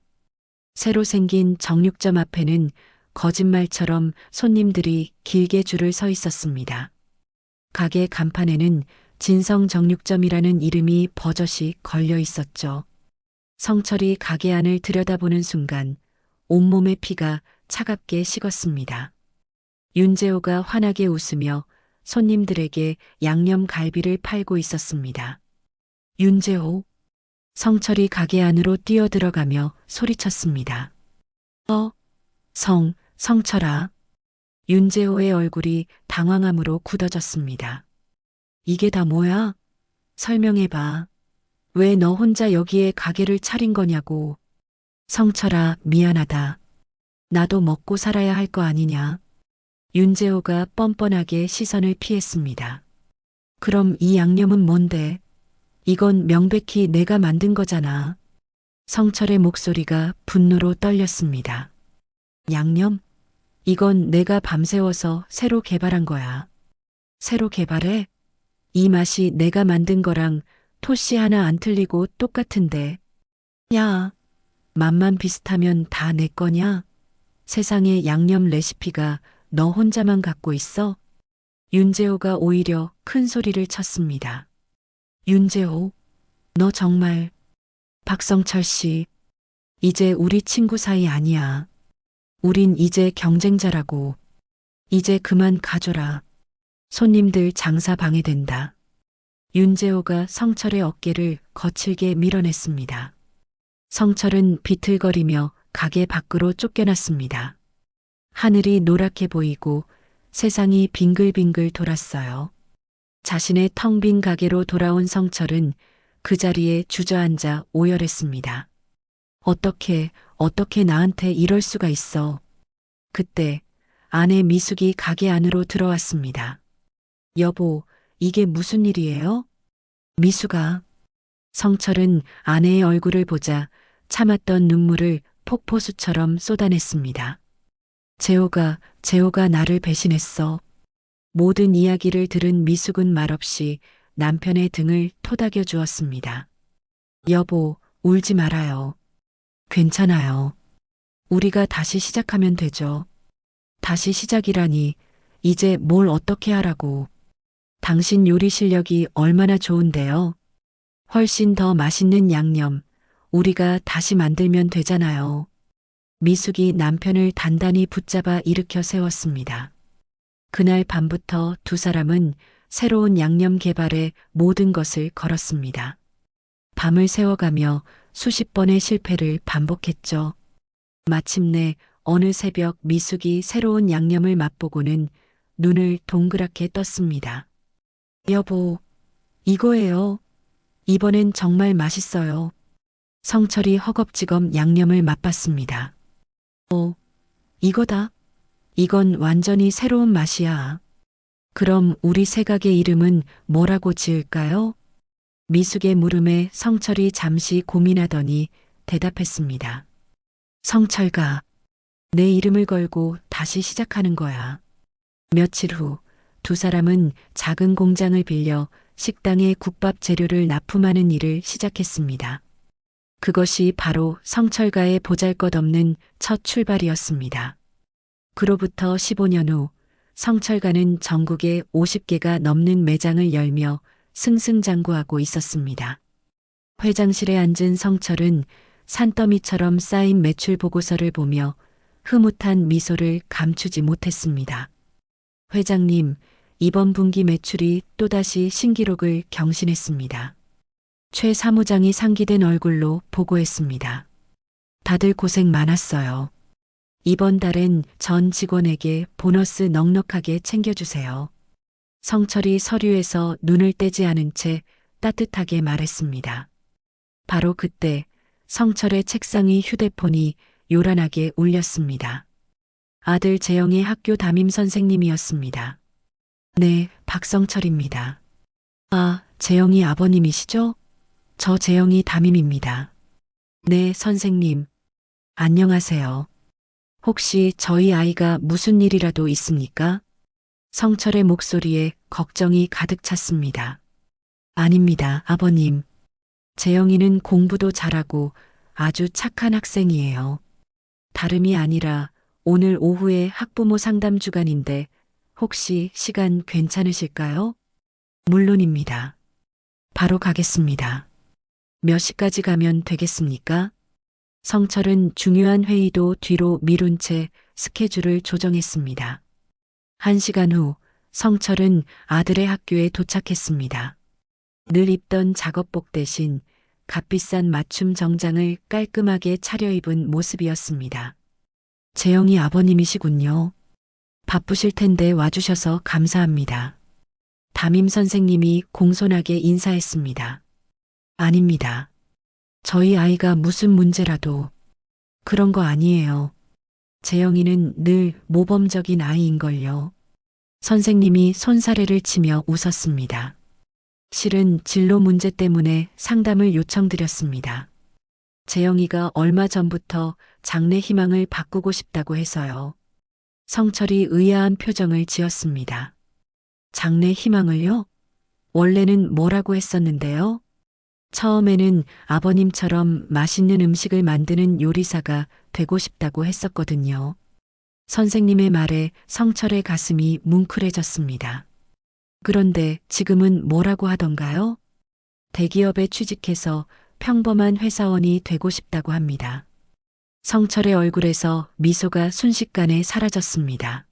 새로 생긴 정육점 앞에는 거짓말처럼 손님들이 길게 줄을 서 있었습니다. 가게 간판에는 진성 정육점이라는 이름이 버젓이 걸려 있었죠. 성철이 가게 안을 들여다보는 순간 온몸의 피가 차갑게 식었습니다. 윤재호가 환하게 웃으며 손님들에게 양념 갈비를 팔고 있었습니다. 윤재호. 성철이 가게 안으로 뛰어들어가며 소리쳤습니다. 성철아. 윤재호의 얼굴이 당황함으로 굳어졌습니다. 이게 다 뭐야? 설명해봐. 왜 너 혼자 여기에 가게를 차린 거냐고. 성철아, 미안하다. 나도 먹고 살아야 할 거 아니냐. 윤재호가 뻔뻔하게 시선을 피했습니다. 그럼 이 양념은 뭔데? 이건 명백히 내가 만든 거잖아. 성철의 목소리가 분노로 떨렸습니다. 양념? 이건 내가 밤새워서 새로 개발한 거야. 새로 개발해? 이 맛이 내가 만든 거랑 토씨 하나 안 틀리고 똑같은데. 야, 맛만 비슷하면 다 내 거냐? 세상에 양념 레시피가 너 혼자만 갖고 있어? 윤재호가 오히려 큰 소리를 쳤습니다. 윤재호, 너 정말. 박성철 씨, 이제 우리 친구 사이 아니야. 우린 이제 경쟁자라고. 이제 그만 가줘라. 손님들 장사 방해된다. 윤재호가 성철의 어깨를 거칠게 밀어냈습니다. 성철은 비틀거리며 가게 밖으로 쫓겨났습니다. 하늘이 노랗게 보이고 세상이 빙글빙글 돌았어요. 자신의 텅 빈 가게로 돌아온 성철은 그 자리에 주저앉아 오열했습니다. 어떻게 나한테 이럴 수가 있어. 그때 아내 미숙이 가게 안으로 들어왔습니다. 여보, 이게 무슨 일이에요? 미숙아. 성철은 아내의 얼굴을 보자 참았던 눈물을 폭포수처럼 쏟아냈습니다. 재호가 나를 배신했어. 모든 이야기를 들은 미숙은 말없이 남편의 등을 토닥여 주었습니다. 여보, 울지 말아요. 괜찮아요. 우리가 다시 시작하면 되죠. 다시 시작이라니, 이제 뭘 어떻게 하라고. 당신 요리 실력이 얼마나 좋은데요. 훨씬 더 맛있는 양념, 우리가 다시 만들면 되잖아요. 미숙이 남편을 단단히 붙잡아 일으켜 세웠습니다. 그날 밤부터 두 사람은 새로운 양념 개발에 모든 것을 걸었습니다. 밤을 새워가며 수십 번의 실패를 반복했죠. 마침내 어느 새벽 미숙이 새로운 양념을 맛보고는 눈을 동그랗게 떴습니다. 여보, 이거예요. 이번엔 정말 맛있어요. 성철이 허겁지겁 양념을 맛봤습니다. 이거다. 이건 완전히 새로운 맛이야. 그럼 우리 새 가게 이름은 뭐라고 지을까요? 미숙의 물음에 성철이 잠시 고민하더니 대답했습니다. 성철가. 내 이름을 걸고 다시 시작하는 거야. 며칠 후 두 사람은 작은 공장을 빌려 식당에 국밥 재료를 납품하는 일을 시작했습니다. 그것이 바로 성철가의 보잘것없는 첫 출발이었습니다. 그로부터 15년 후 성철가는 전국에 50개가 넘는 매장을 열며 승승장구하고 있었습니다. 회장실에 앉은 성철은 산더미처럼 쌓인 매출 보고서를 보며 흐뭇한 미소를 감추지 못했습니다. 회장님, 이번 분기 매출이 또다시 신기록을 경신했습니다. 최 사무장이 상기된 얼굴로 보고했습니다. 다들 고생 많았어요. 이번 달엔 전 직원에게 보너스 넉넉하게 챙겨주세요. 성철이 서류에서 눈을 떼지 않은 채 따뜻하게 말했습니다. 바로 그때 성철의 책상 위 휴대폰이 요란하게 울렸습니다. 아들 재영의 학교 담임 선생님이었습니다. 네, 박성철입니다. 아, 재영이 아버님이시죠? 저 재영이 담임입니다. 네, 선생님. 안녕하세요. 혹시 저희 아이가 무슨 일이라도 있습니까? 성철의 목소리에 걱정이 가득 찼습니다. 아닙니다, 아버님. 재영이는 공부도 잘하고 아주 착한 학생이에요. 다름이 아니라 오늘 오후에 학부모 상담 주간인데 혹시 시간 괜찮으실까요? 물론입니다. 바로 가겠습니다. 몇 시까지 가면 되겠습니까? 성철은 중요한 회의도 뒤로 미룬 채 스케줄을 조정했습니다. 1시간 후 성철은 아들의 학교에 도착했습니다. 늘 입던 작업복 대신 값비싼 맞춤 정장을 깔끔하게 차려입은 모습이었습니다. 재영이 아버님이시군요. 바쁘실 텐데 와주셔서 감사합니다. 담임 선생님이 공손하게 인사했습니다. 아닙니다. 저희 아이가 무슨 문제라도 그런 거 아니에요. 재영이는 늘 모범적인 아이인걸요. 선생님이 손사래를 치며 웃었습니다. 실은 진로 문제 때문에 상담을 요청드렸습니다. 재영이가 얼마 전부터 장래 희망을 바꾸고 싶다고 해서요. 성철이 의아한 표정을 지었습니다. 장래 희망을요? 원래는 뭐라고 했었는데요? 처음에는 아버님처럼 맛있는 음식을 만드는 요리사가 되고 싶다고 했었거든요. 선생님의 말에 성철의 가슴이 뭉클해졌습니다. 그런데 지금은 뭐라고 하던가요? 대기업에 취직해서 평범한 회사원이 되고 싶다고 합니다. 성철의 얼굴에서 미소가 순식간에 사라졌습니다.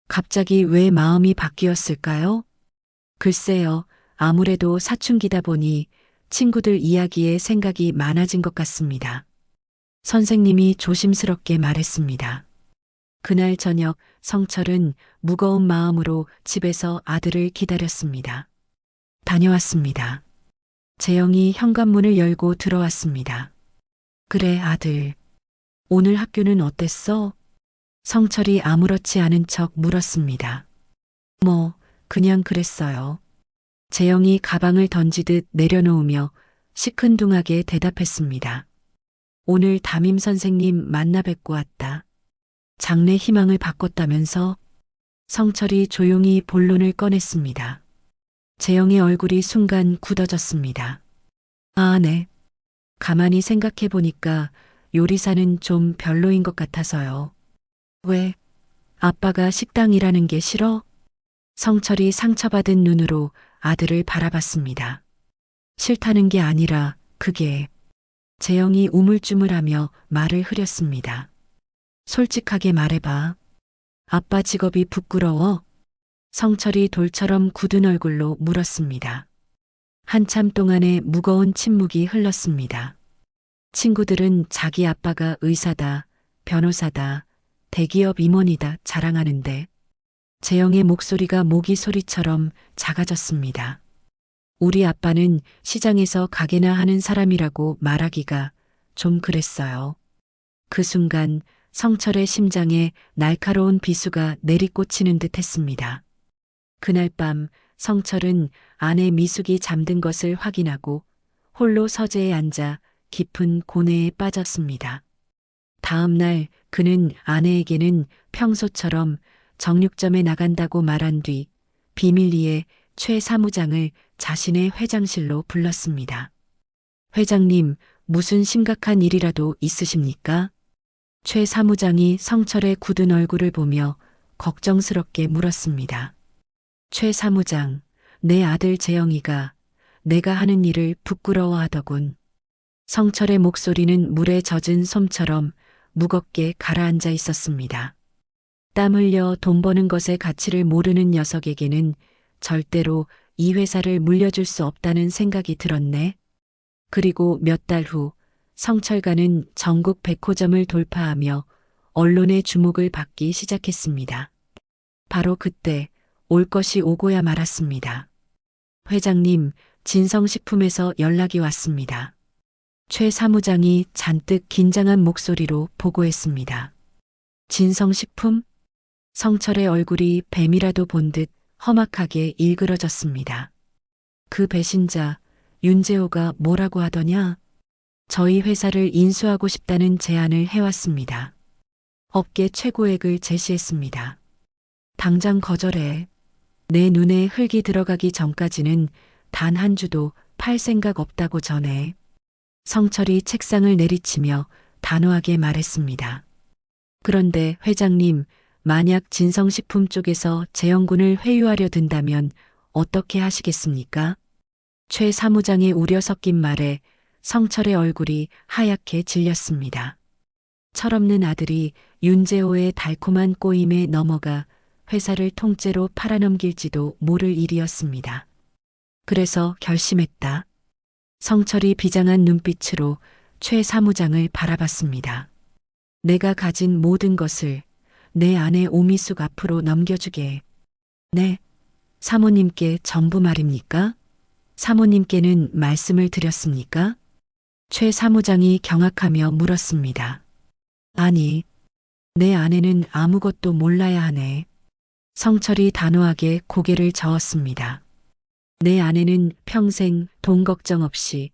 갑자기 왜 마음이 바뀌었을까요? 글쎄요, 아무래도 사춘기다 보니 친구들 이야기에 생각이 많아진 것 같습니다. 선생님이 조심스럽게 말했습니다. 그날 저녁 성철은 무거운 마음으로 집에서 아들을 기다렸습니다. 다녀왔습니다. 재영이 현관문을 열고 들어왔습니다. 그래, 아들. 오늘 학교는 어땠어? 성철이 아무렇지 않은 척 물었습니다. 뭐, 그냥 그랬어요. 재영이 가방을 던지듯 내려놓으며 시큰둥하게 대답했습니다. 오늘 담임 선생님 만나 뵙고 왔다. 장래 희망을 바꿨다면서? 성철이 조용히 본론을 꺼냈습니다. 재영의 얼굴이 순간 굳어졌습니다. 아, 네. 가만히 생각해 보니까 요리사는 좀 별로인 것 같아서요. 왜? 아빠가 식당 일하는 게 싫어? 성철이 상처받은 눈으로 아들을 바라봤습니다. 싫다는 게 아니라 그게. 재영이 우물쭈물하며 말을 흐렸습니다. 솔직하게 말해봐. 아빠 직업이 부끄러워? 성철이 돌처럼 굳은 얼굴로 물었습니다. 한참 동안의 무거운 침묵이 흘렀습니다. 친구들은 자기 아빠가 의사다, 변호사다, 대기업 임원이다 자랑하는데 재영의 목소리가 모기 소리처럼 작아졌습니다. 우리 아빠는 시장에서 가게나 하는 사람이라고 말하기가 좀 그랬어요. 그 순간 성철의 심장에 날카로운 비수가 내리꽂히는 듯 했습니다. 그날 밤 성철은 아내 미숙이 잠든 것을 확인하고 홀로 서재에 앉아 깊은 고뇌에 빠졌습니다. 다음 날 그는 아내에게는 평소처럼 정육점에 나간다고 말한 뒤 비밀리에 최 사무장을 자신의 회장실로 불렀습니다. 회장님, 무슨 심각한 일이라도 있으십니까? 최 사무장이 성철의 굳은 얼굴을 보며 걱정스럽게 물었습니다. 최 사무장, 내 아들 재영이가 내가 하는 일을 부끄러워하더군. 성철의 목소리는 물에 젖은 솜처럼 무겁게 가라앉아 있었습니다. 땀 흘려 돈 버는 것의 가치를 모르는 녀석에게는 절대로 이 회사를 물려줄 수 없다는 생각이 들었네. 그리고 몇 달 후 성철가는 전국 백호점을 돌파하며 언론의 주목을 받기 시작했습니다. 바로 그때 올 것이 오고야 말았습니다. 회장님, 진성식품에서 연락이 왔습니다. 최 사무장이 잔뜩 긴장한 목소리로 보고했습니다. 진성식품? 성철의 얼굴이 뱀이라도 본 듯 험악하게 일그러졌습니다. 그 배신자 윤재호가 뭐라고 하더냐? 저희 회사를 인수하고 싶다는 제안을 해왔습니다. 업계 최고액을 제시했습니다. 당장 거절해. 내 눈에 흙이 들어가기 전까지는 단 한 주도 팔 생각 없다고 전해. 성철이 책상을 내리치며 단호하게 말했습니다. 그런데 회장님, 만약 진성식품 쪽에서 재영군을 회유하려 든다면 어떻게 하시겠습니까? 최 사무장의 우려 섞인 말에 성철의 얼굴이 하얗게 질렸습니다. 철없는 아들이 윤재호의 달콤한 꼬임에 넘어가 회사를 통째로 팔아넘길지도 모를 일이었습니다. 그래서 결심했다. 성철이 비장한 눈빛으로 최 사무장을 바라봤습니다. 내가 가진 모든 것을 내 아내 오미숙 앞으로 넘겨주게. 네, 사모님께 전부 말입니까? 사모님께는 말씀을 드렸습니까? 최 사무장이 경악하며 물었습니다. 아니, 내 아내는 아무것도 몰라야 하네. 성철이 단호하게 고개를 저었습니다. 내 아내는 평생 돈 걱정 없이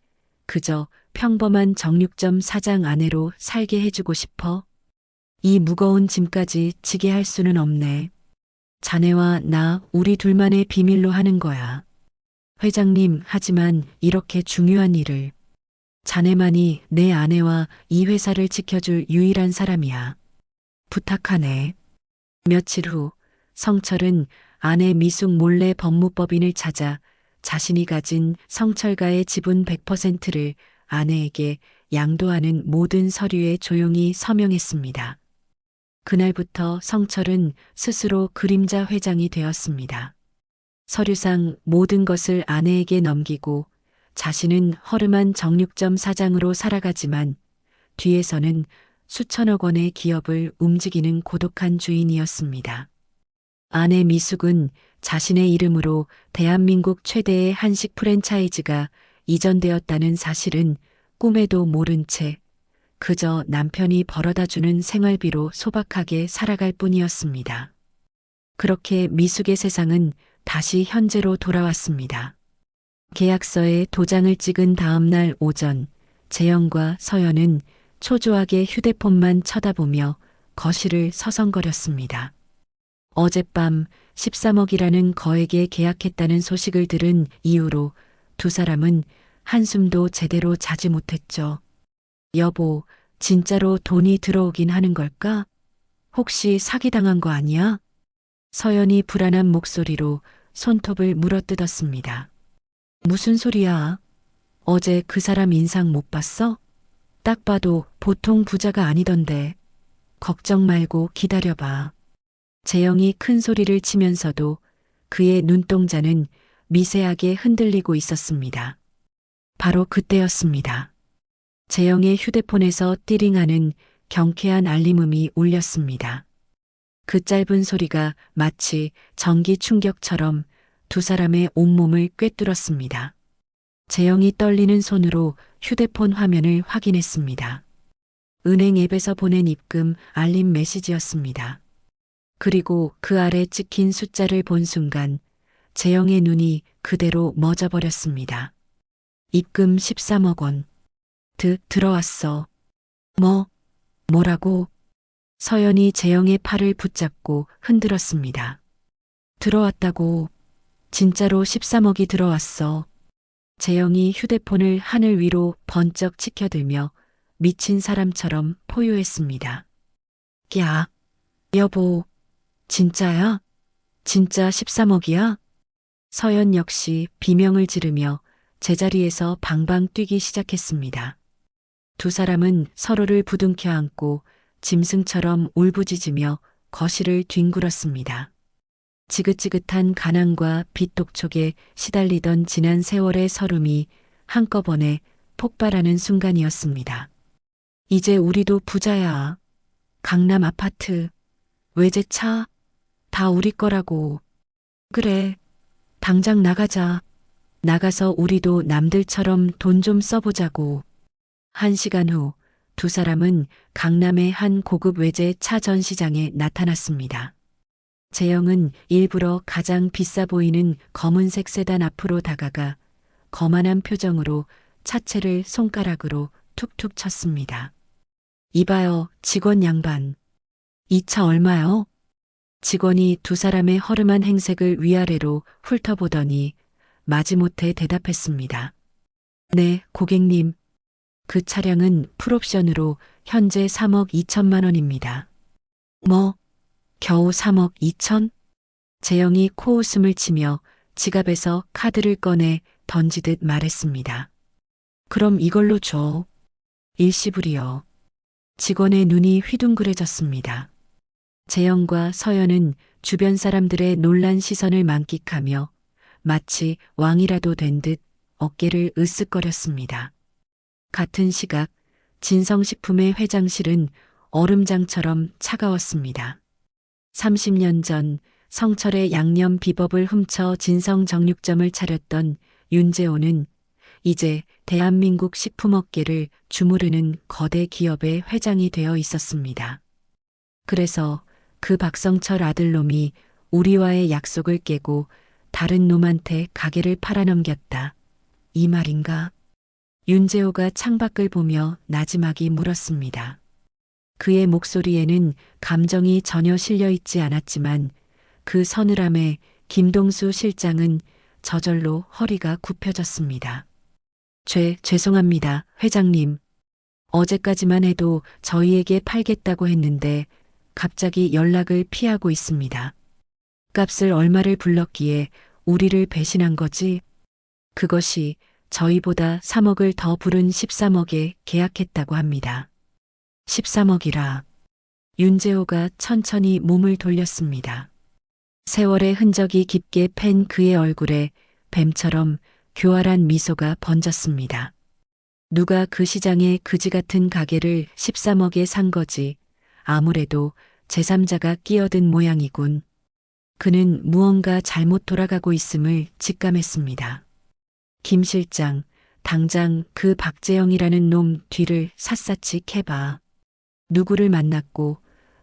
그저 평범한 정육점 사장 아내로 살게 해주고 싶어. 이 무거운 짐까지 지게 할 수는 없네. 자네와 나 우리 둘만의 비밀로 하는 거야. 회장님, 하지만 이렇게 중요한 일을 자네만이 내 아내와 이 회사를 지켜줄 유일한 사람이야. 부탁하네. 며칠 후 성철은 아내 미숙 몰래 법무법인을 찾아 자신이 가진 성철가의 지분 100%를 아내에게 양도하는 모든 서류에 조용히 서명했습니다. 그날부터 성철은 스스로 그림자 회장이 되었습니다. 서류상 모든 것을 아내에게 넘기고 자신은 허름한 정육점 사장으로 살아가지만 뒤에서는 수천억 원의 기업을 움직이는 고독한 주인이었습니다. 아내 미숙은 자신의 이름으로 대한민국 최대의 한식 프랜차이즈가 이전되었다는 사실은 꿈에도 모른 채 그저 남편이 벌어다주는 생활비로 소박하게 살아갈 뿐이었습니다. 그렇게 미숙의 세상은 다시 현재로 돌아왔습니다. 계약서에 도장을 찍은 다음 날 오전, 재영과 서연은 초조하게 휴대폰만 쳐다보며 거실을 서성거렸습니다. 어젯밤 13억이라는 거액에 계약했다는 소식을 들은 이후로 두 사람은 한숨도 제대로 자지 못했죠. 여보, 진짜로 돈이 들어오긴 하는 걸까? 혹시 사기당한 거 아니야? 서연이 불안한 목소리로 손톱을 물어뜯었습니다. 무슨 소리야? 어제 그 사람 인상 못 봤어? 딱 봐도 보통 부자가 아니던데. 걱정 말고 기다려봐. 재영이 큰 소리를 치면서도 그의 눈동자는 미세하게 흔들리고 있었습니다. 바로 그때였습니다. 재영의 휴대폰에서 띠링하는 경쾌한 알림음이 울렸습니다. 그 짧은 소리가 마치 전기 충격처럼 두 사람의 온몸을 꿰뚫었습니다. 재영이 떨리는 손으로 휴대폰 화면을 확인했습니다. 은행 앱에서 보낸 입금 알림 메시지였습니다. 그리고 그 아래 찍힌 숫자를 본 순간 재영의 눈이 그대로 멎어버렸습니다. 입금 13억 원. 들어왔어. 뭐라고? 서연이 재영의 팔을 붙잡고 흔들었습니다. 들어왔다고. 진짜로 13억이 들어왔어. 재영이 휴대폰을 하늘 위로 번쩍 치켜들며 미친 사람처럼 포효했습니다. 야, 여보, 진짜야? 진짜 13억이야? 서연 역시 비명을 지르며 제자리에서 방방 뛰기 시작했습니다. 두 사람은 서로를 부둥켜 안고 짐승처럼 울부짖으며 거실을 뒹굴었습니다. 지긋지긋한 가난과 빚 독촉에 시달리던 지난 세월의 서름이 한꺼번에 폭발하는 순간이었습니다. 이제 우리도 부자야. 강남 아파트, 외제차, 다 우리 거라고. 그래, 당장 나가자. 나가서 우리도 남들처럼 돈 좀 써보자고. 1시간 후 두 사람은 강남의 한 고급 외제차 전시장에 나타났습니다. 재영은 일부러 가장 비싸 보이는 검은색 세단 앞으로 다가가 거만한 표정으로 차체를 손가락으로 툭툭 쳤습니다. 이봐요, 직원 양반. 이 차 얼마요? 직원이 두 사람의 허름한 행색을 위아래로 훑어보더니 마지못해 대답했습니다. 네, 고객님. 그 차량은 풀옵션으로 현재 3억 2천만 원입니다. 겨우 3억 2천? 재영이 코웃음을 치며 지갑에서 카드를 꺼내 던지듯 말했습니다. 그럼 이걸로 줘. 일시불이요. 직원의 눈이 휘둥그레졌습니다. 재영과 서연은 주변 사람들의 놀란 시선을 만끽하며 마치 왕이라도 된 듯 어깨를 으쓱거렸습니다. 같은 시각 진성식품의 회장실은 얼음장처럼 차가웠습니다. 30년 전 성철의 양념 비법을 훔쳐 진성정육점을 차렸던 윤재호는 이제 대한민국 식품업계를 주무르는 거대 기업의 회장이 되어 있었습니다. 그래서 그 박성철 아들놈이 우리와의 약속을 깨고 다른 놈한테 가게를 팔아넘겼다. 이 말인가? 윤재호가 창밖을 보며 나지막이 물었습니다. 그의 목소리에는 감정이 전혀 실려 있지 않았지만 그 서늘함에 김동수 실장은 저절로 허리가 굽혀졌습니다. 죄송합니다, 회장님. 어제까지만 해도 저희에게 팔겠다고 했는데 갑자기 연락을 피하고 있습니다. 값을 얼마를 불렀기에 우리를 배신한 거지? 그것이 저희보다 3억을 더 부른 13억에 계약했다고 합니다. 13억이라. 윤재호가 천천히 몸을 돌렸습니다. 세월의 흔적이 깊게 팬 그의 얼굴에 뱀처럼 교활한 미소가 번졌습니다. 누가 그 시장에 그지 같은 가게를 13억에 산 거지. 아무래도 제3자가 끼어든 모양이군. 그는 무언가 잘못 돌아가고 있음을 직감했습니다. 김 실장, 당장 그 박재영이라는 놈 뒤를 샅샅이 캐봐. 누구를 만났고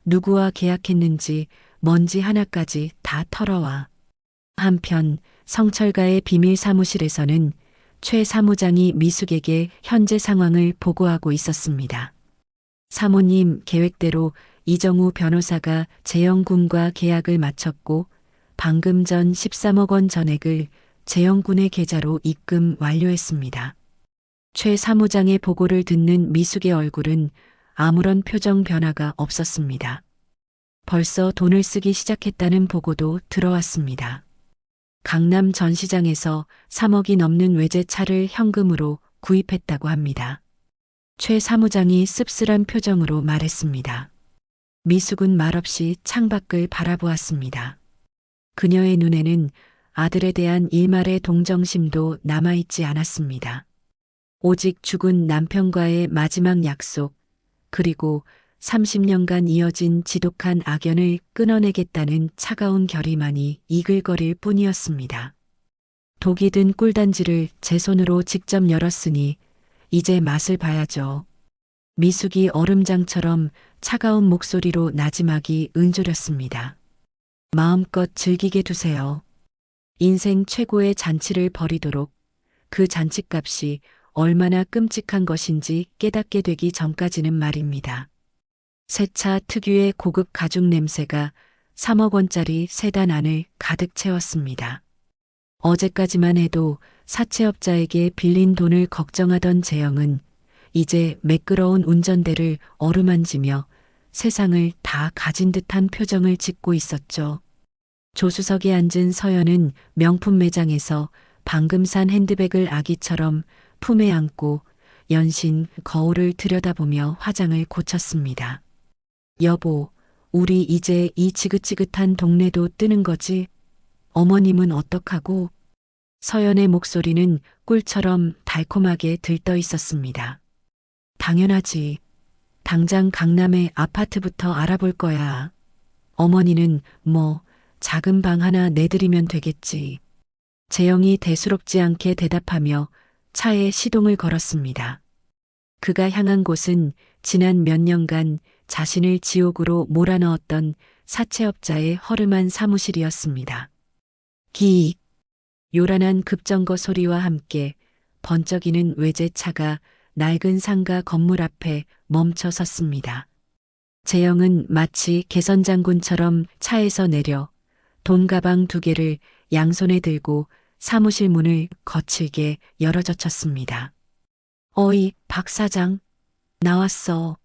누구와 계약했는지 뭔지 하나까지 다 털어와. 한편 성철가의 비밀 사무실에서는 최 사무장이 미숙에게 현재 상황을 보고하고 있었습니다. 사모님 계획대로 이정우 변호사가 재영 군과 계약을 마쳤고 방금 전 13억 원 전액을 재영 군의 계좌로 입금 완료했습니다. 최 사무장의 보고를 듣는 미숙의 얼굴은 아무런 표정 변화가 없었습니다. 벌써 돈을 쓰기 시작했다는 보고도 들어왔습니다. 강남 전시장에서 3억이 넘는 외제차를 현금으로 구입했다고 합니다. 최 사무장이 씁쓸한 표정으로 말했습니다. 미숙은 말없이 창밖을 바라보았습니다. 그녀의 눈에는 아들에 대한 일말의 동정심도 남아있지 않았습니다. 오직 죽은 남편과의 마지막 약속, 그리고 30년간 이어진 지독한 악연을 끊어내겠다는 차가운 결의만이 이글거릴 뿐이었습니다. 독이 든 꿀단지를 제 손으로 직접 열었으니 이제 맛을 봐야죠. 미숙이 얼음장처럼 차가운 목소리로 나지막이 응조렸습니다. 마음껏 즐기게 두세요. 인생 최고의 잔치를 벌이도록 그 잔치값이 얼마나 끔찍한 것인지 깨닫게 되기 전까지는 말입니다. 새 차 특유의 고급 가죽 냄새가 3억 원짜리 세단 안을 가득 채웠습니다. 어제까지만 해도 사채업자에게 빌린 돈을 걱정하던 재영은 이제 매끄러운 운전대를 어루만지며 세상을 다 가진 듯한 표정을 짓고 있었죠. 조수석에 앉은 서연은 명품 매장에서 방금 산 핸드백을 아기처럼 품에 안고 연신 거울을 들여다보며 화장을 고쳤습니다. 여보, 우리 이제 이 지긋지긋한 동네도 뜨는 거지? 어머님은 어떡하고? 서연의 목소리는 꿀처럼 달콤하게 들떠 있었습니다. 당연하지. 당장 강남의 아파트부터 알아볼 거야. 어머니는 뭐 작은 방 하나 내드리면 되겠지. 재영이 대수롭지 않게 대답하며 차에 시동을 걸었습니다. 그가 향한 곳은 지난 몇 년간 자신을 지옥으로 몰아넣었던 사채업자의 허름한 사무실이었습니다. 기익, 요란한 급정거 소리와 함께 번쩍이는 외제차가 낡은 상가 건물 앞에 멈춰 섰습니다. 재영은 마치 개선장군처럼 차에서 내려 돈 가방 2개를 양손에 들고 사무실 문을 거칠게 열어젖혔습니다. 어이, 박 사장. 나왔어.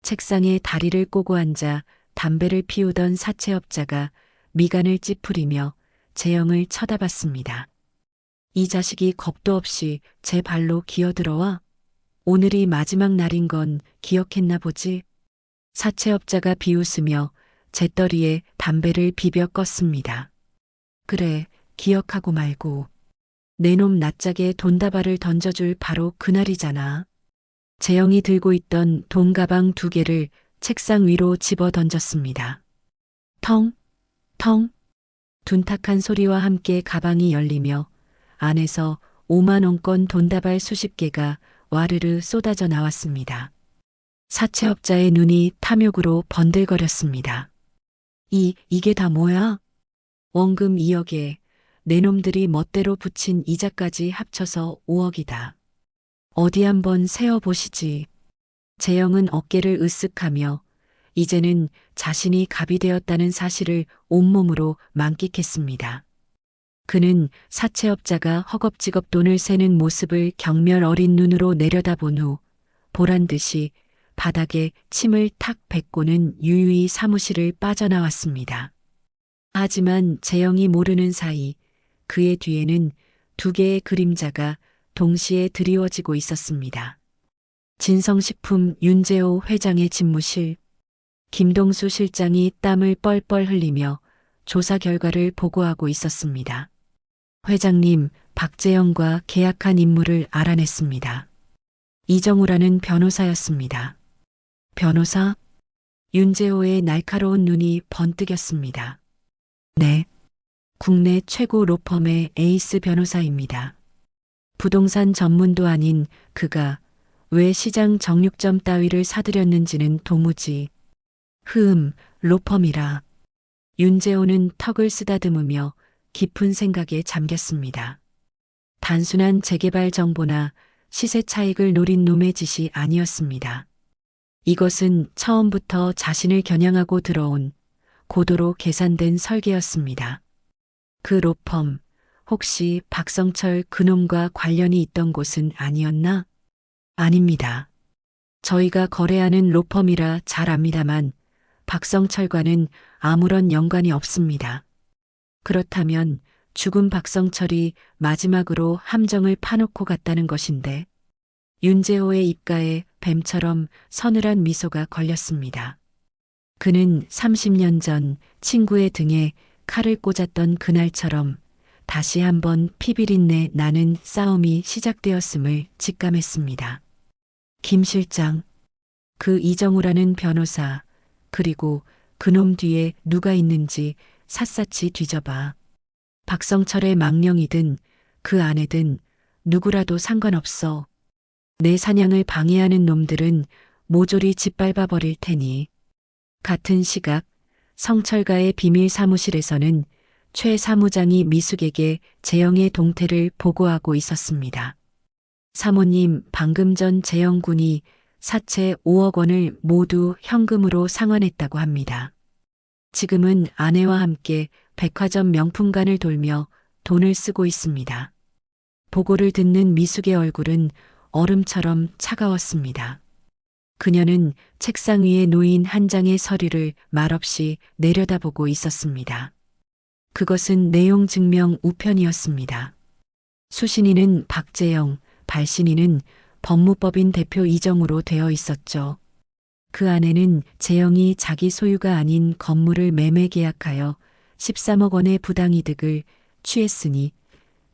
책상에 다리를 꼬고 앉아 담배를 피우던 사채업자가 미간을 찌푸리며 재영을 쳐다봤습니다. 이 자식이 겁도 없이 제 발로 기어들어와? 오늘이 마지막 날인 건 기억했나 보지? 사채업자가 비웃으며 재떨이에 담배를 비벼 껐습니다. 그래, 기억하고 말고. 내 놈 낯짝에 돈다발을 던져줄 바로 그날이잖아. 재영이 들고 있던 돈 가방 2개를 책상 위로 집어 던졌습니다. 텅, 텅. 둔탁한 소리와 함께 가방이 열리며 안에서 5만 원권 돈다발 수십 개가 와르르 쏟아져 나왔습니다. 사채업자의 눈이 탐욕으로 번들거렸습니다. 이게 다 뭐야? 원금 2억에 내 놈들이 멋대로 붙인 이자까지 합쳐서 5억이다. 어디 한번 세어보시지. 재영은 어깨를 으쓱하며 이제는 자신이 갑이 되었다는 사실을 온몸으로 만끽했습니다. 그는 사채업자가 허겁지겁 돈을 세는 모습을 경멸 어린 눈으로 내려다본 후 보란듯이 바닥에 침을 탁 뱉고는 유유히 사무실을 빠져나왔습니다. 하지만 재영이 모르는 사이 그의 뒤에는 2개의 그림자가 동시에 드리워지고 있었습니다. 진성식품 윤재호 회장의 집무실, 김동수 실장이 땀을 뻘뻘 흘리며 조사 결과를 보고하고 있었습니다. 회장님, 박재영과 계약한 인물을 알아냈습니다. 이정우라는 변호사였습니다. 변호사? 윤재호의 날카로운 눈이 번뜩였습니다. 네. 국내 최고 로펌의 에이스 변호사입니다. 부동산 전문도 아닌 그가 왜 시장 정육점 따위를 사들였는지는 도무지. 로펌이라. 윤재호는 턱을 쓰다듬으며 깊은 생각에 잠겼습니다. 단순한 재개발 정보나 시세 차익을 노린 놈의 짓이 아니었습니다. 이것은 처음부터 자신을 겨냥하고 들어온 고도로 계산된 설계였습니다. 그 로펌, 혹시 박성철 그놈과 관련이 있던 곳은 아니었나? 아닙니다. 저희가 거래하는 로펌이라 잘 압니다만 박성철과는 아무런 연관이 없습니다. 그렇다면 죽은 박성철이 마지막으로 함정을 파놓고 갔다는 것인데 윤재호의 입가에 뱀처럼 서늘한 미소가 걸렸습니다. 그는 30년 전 친구의 등에 칼을 꽂았던 그날처럼 다시 한번 피비린내 나는 싸움이 시작되었음을 직감했습니다. 김 실장, 그 이정우라는 변호사, 그리고 그놈 뒤에 누가 있는지 샅샅이 뒤져봐. 박성철의 망령이든 그 아내든 누구라도 상관없어. 내 사냥을 방해하는 놈들은 모조리 짓밟아 버릴 테니. 같은 시각 성철가의 비밀 사무실에서는 최 사무장이 미숙에게 재영의 동태를 보고하고 있었습니다. 사모님, 방금 전 재영 군이 사채 5억 원을 모두 현금으로 상환했다고 합니다. 지금은 아내와 함께 백화점 명품관을 돌며 돈을 쓰고 있습니다. 보고를 듣는 미숙의 얼굴은 얼음처럼 차가웠습니다. 그녀는 책상 위에 놓인 한 장의 서류를 말없이 내려다보고 있었습니다. 그것은 내용 증명 우편이었습니다. 수신인은 박재영, 발신인은 법무법인 대표 이정우로 되어 있었죠. 그 안에는 재영이 자기 소유가 아닌 건물을 매매 계약하여 13억 원의 부당이득을 취했으니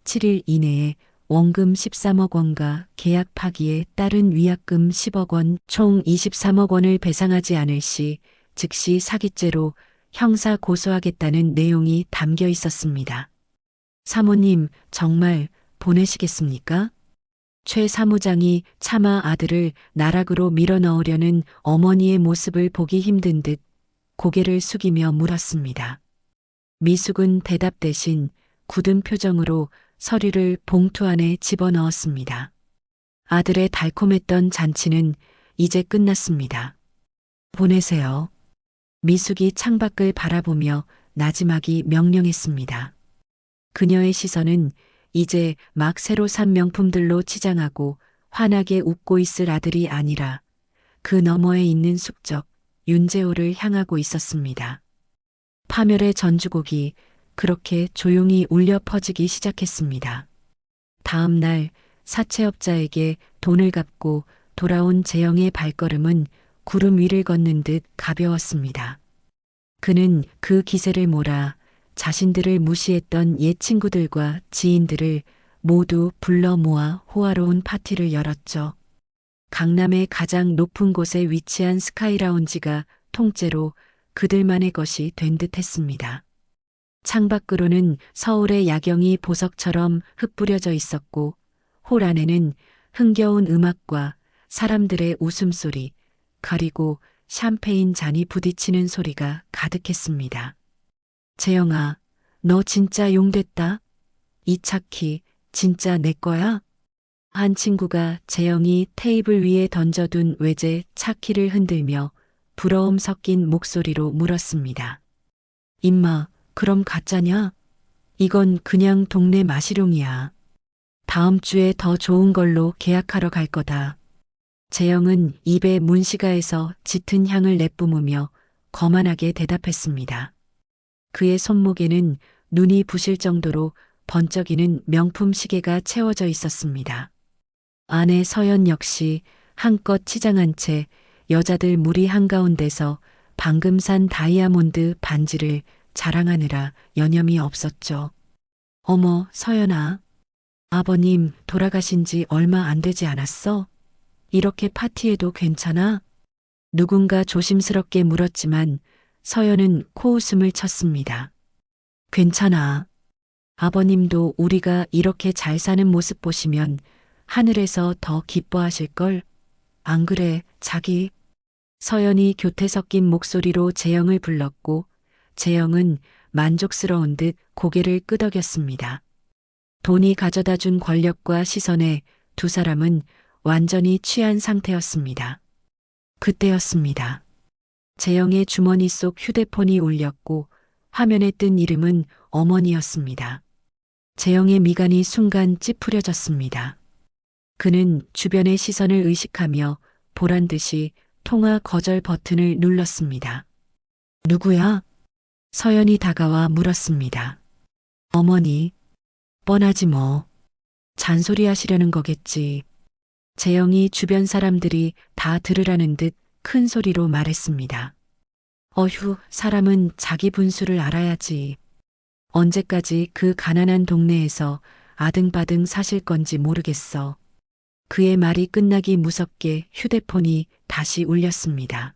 7일 이내에 원금 13억 원과 계약 파기에 따른 위약금 10억 원, 총 23억 원을 배상하지 않을 시 즉시 사기죄로 형사 고소하겠다는 내용이 담겨 있었습니다. 사모님, 정말 보내시겠습니까? 최 사무장이 차마 아들을 나락으로 밀어넣으려는 어머니의 모습을 보기 힘든 듯 고개를 숙이며 물었습니다. 미숙은 대답 대신 굳은 표정으로 서류를 봉투 안에 집어넣었습니다. 아들의 달콤했던 잔치는 이제 끝났습니다. 보내세요. 미숙이 창밖을 바라보며 나지막이 명령했습니다. 그녀의 시선은 이제 막 새로 산 명품들로 치장하고 환하게 웃고 있을 아들이 아니라 그 너머에 있는 숙적 윤재호를 향하고 있었습니다. 파멸의 전주곡이 그렇게 조용히 울려 퍼지기 시작했습니다. 다음 날 사채업자에게 돈을 갚고 돌아온 재영의 발걸음은 구름 위를 걷는 듯 가벼웠습니다. 그는 그 기세를 몰아 자신들을 무시했던 옛 친구들과 지인들을 모두 불러 모아 호화로운 파티를 열었죠. 강남의 가장 높은 곳에 위치한 스카이라운지가 통째로 그들만의 것이 된 듯 했습니다. 창밖으로는 서울의 야경이 보석처럼 흩뿌려져 있었고 홀 안에는 흥겨운 음악과 사람들의 웃음소리, 그리고 샴페인 잔이 부딪히는 소리가 가득했습니다. 재영아, 너 진짜 용됐다. 이 차키 진짜 내 거야? 한 친구가 재영이 테이블 위에 던져둔 외제 차키를 흔들며 부러움 섞인 목소리로 물었습니다. 임마, 그럼 가짜냐? 이건 그냥 동네 마시룡이야. 다음 주에 더 좋은 걸로 계약하러 갈 거다. 재영은 입에 문시가에서 짙은 향을 내뿜으며 거만하게 대답했습니다. 그의 손목에는 눈이 부실 정도로 번쩍이는 명품 시계가 채워져 있었습니다. 아내 서연 역시 한껏 치장한 채 여자들 무리 한가운데서 방금 산 다이아몬드 반지를 자랑하느라 여념이 없었죠. 어머, 서연아. 아버님 돌아가신 지 얼마 안 되지 않았어? 이렇게 파티해도 괜찮아? 누군가 조심스럽게 물었지만 서연은 코웃음을 쳤습니다. 괜찮아. 아버님도 우리가 이렇게 잘 사는 모습 보시면 하늘에서 더 기뻐하실걸? 안 그래, 자기? 서연이 교태 섞인 목소리로 재영을 불렀고 재영은 만족스러운 듯 고개를 끄덕였습니다. 돈이 가져다 준 권력과 시선에 두 사람은 완전히 취한 상태였습니다. 그때였습니다. 재영의 주머니 속 휴대폰이 울렸고 화면에 뜬 이름은 어머니였습니다. 재영의 미간이 순간 찌푸려졌습니다. 그는 주변의 시선을 의식하며 보란 듯이 통화 거절 버튼을 눌렀습니다. 누구야? 서연이 다가와 물었습니다. 어머니, 뻔하지 뭐. 잔소리 하시려는 거겠지. 재영이 주변 사람들이 다 들으라는 듯 큰 소리로 말했습니다. 어휴, 사람은 자기 분수를 알아야지. 언제까지 그 가난한 동네에서 아등바등 사실 건지 모르겠어. 그의 말이 끝나기 무섭게 휴대폰이 다시 울렸습니다.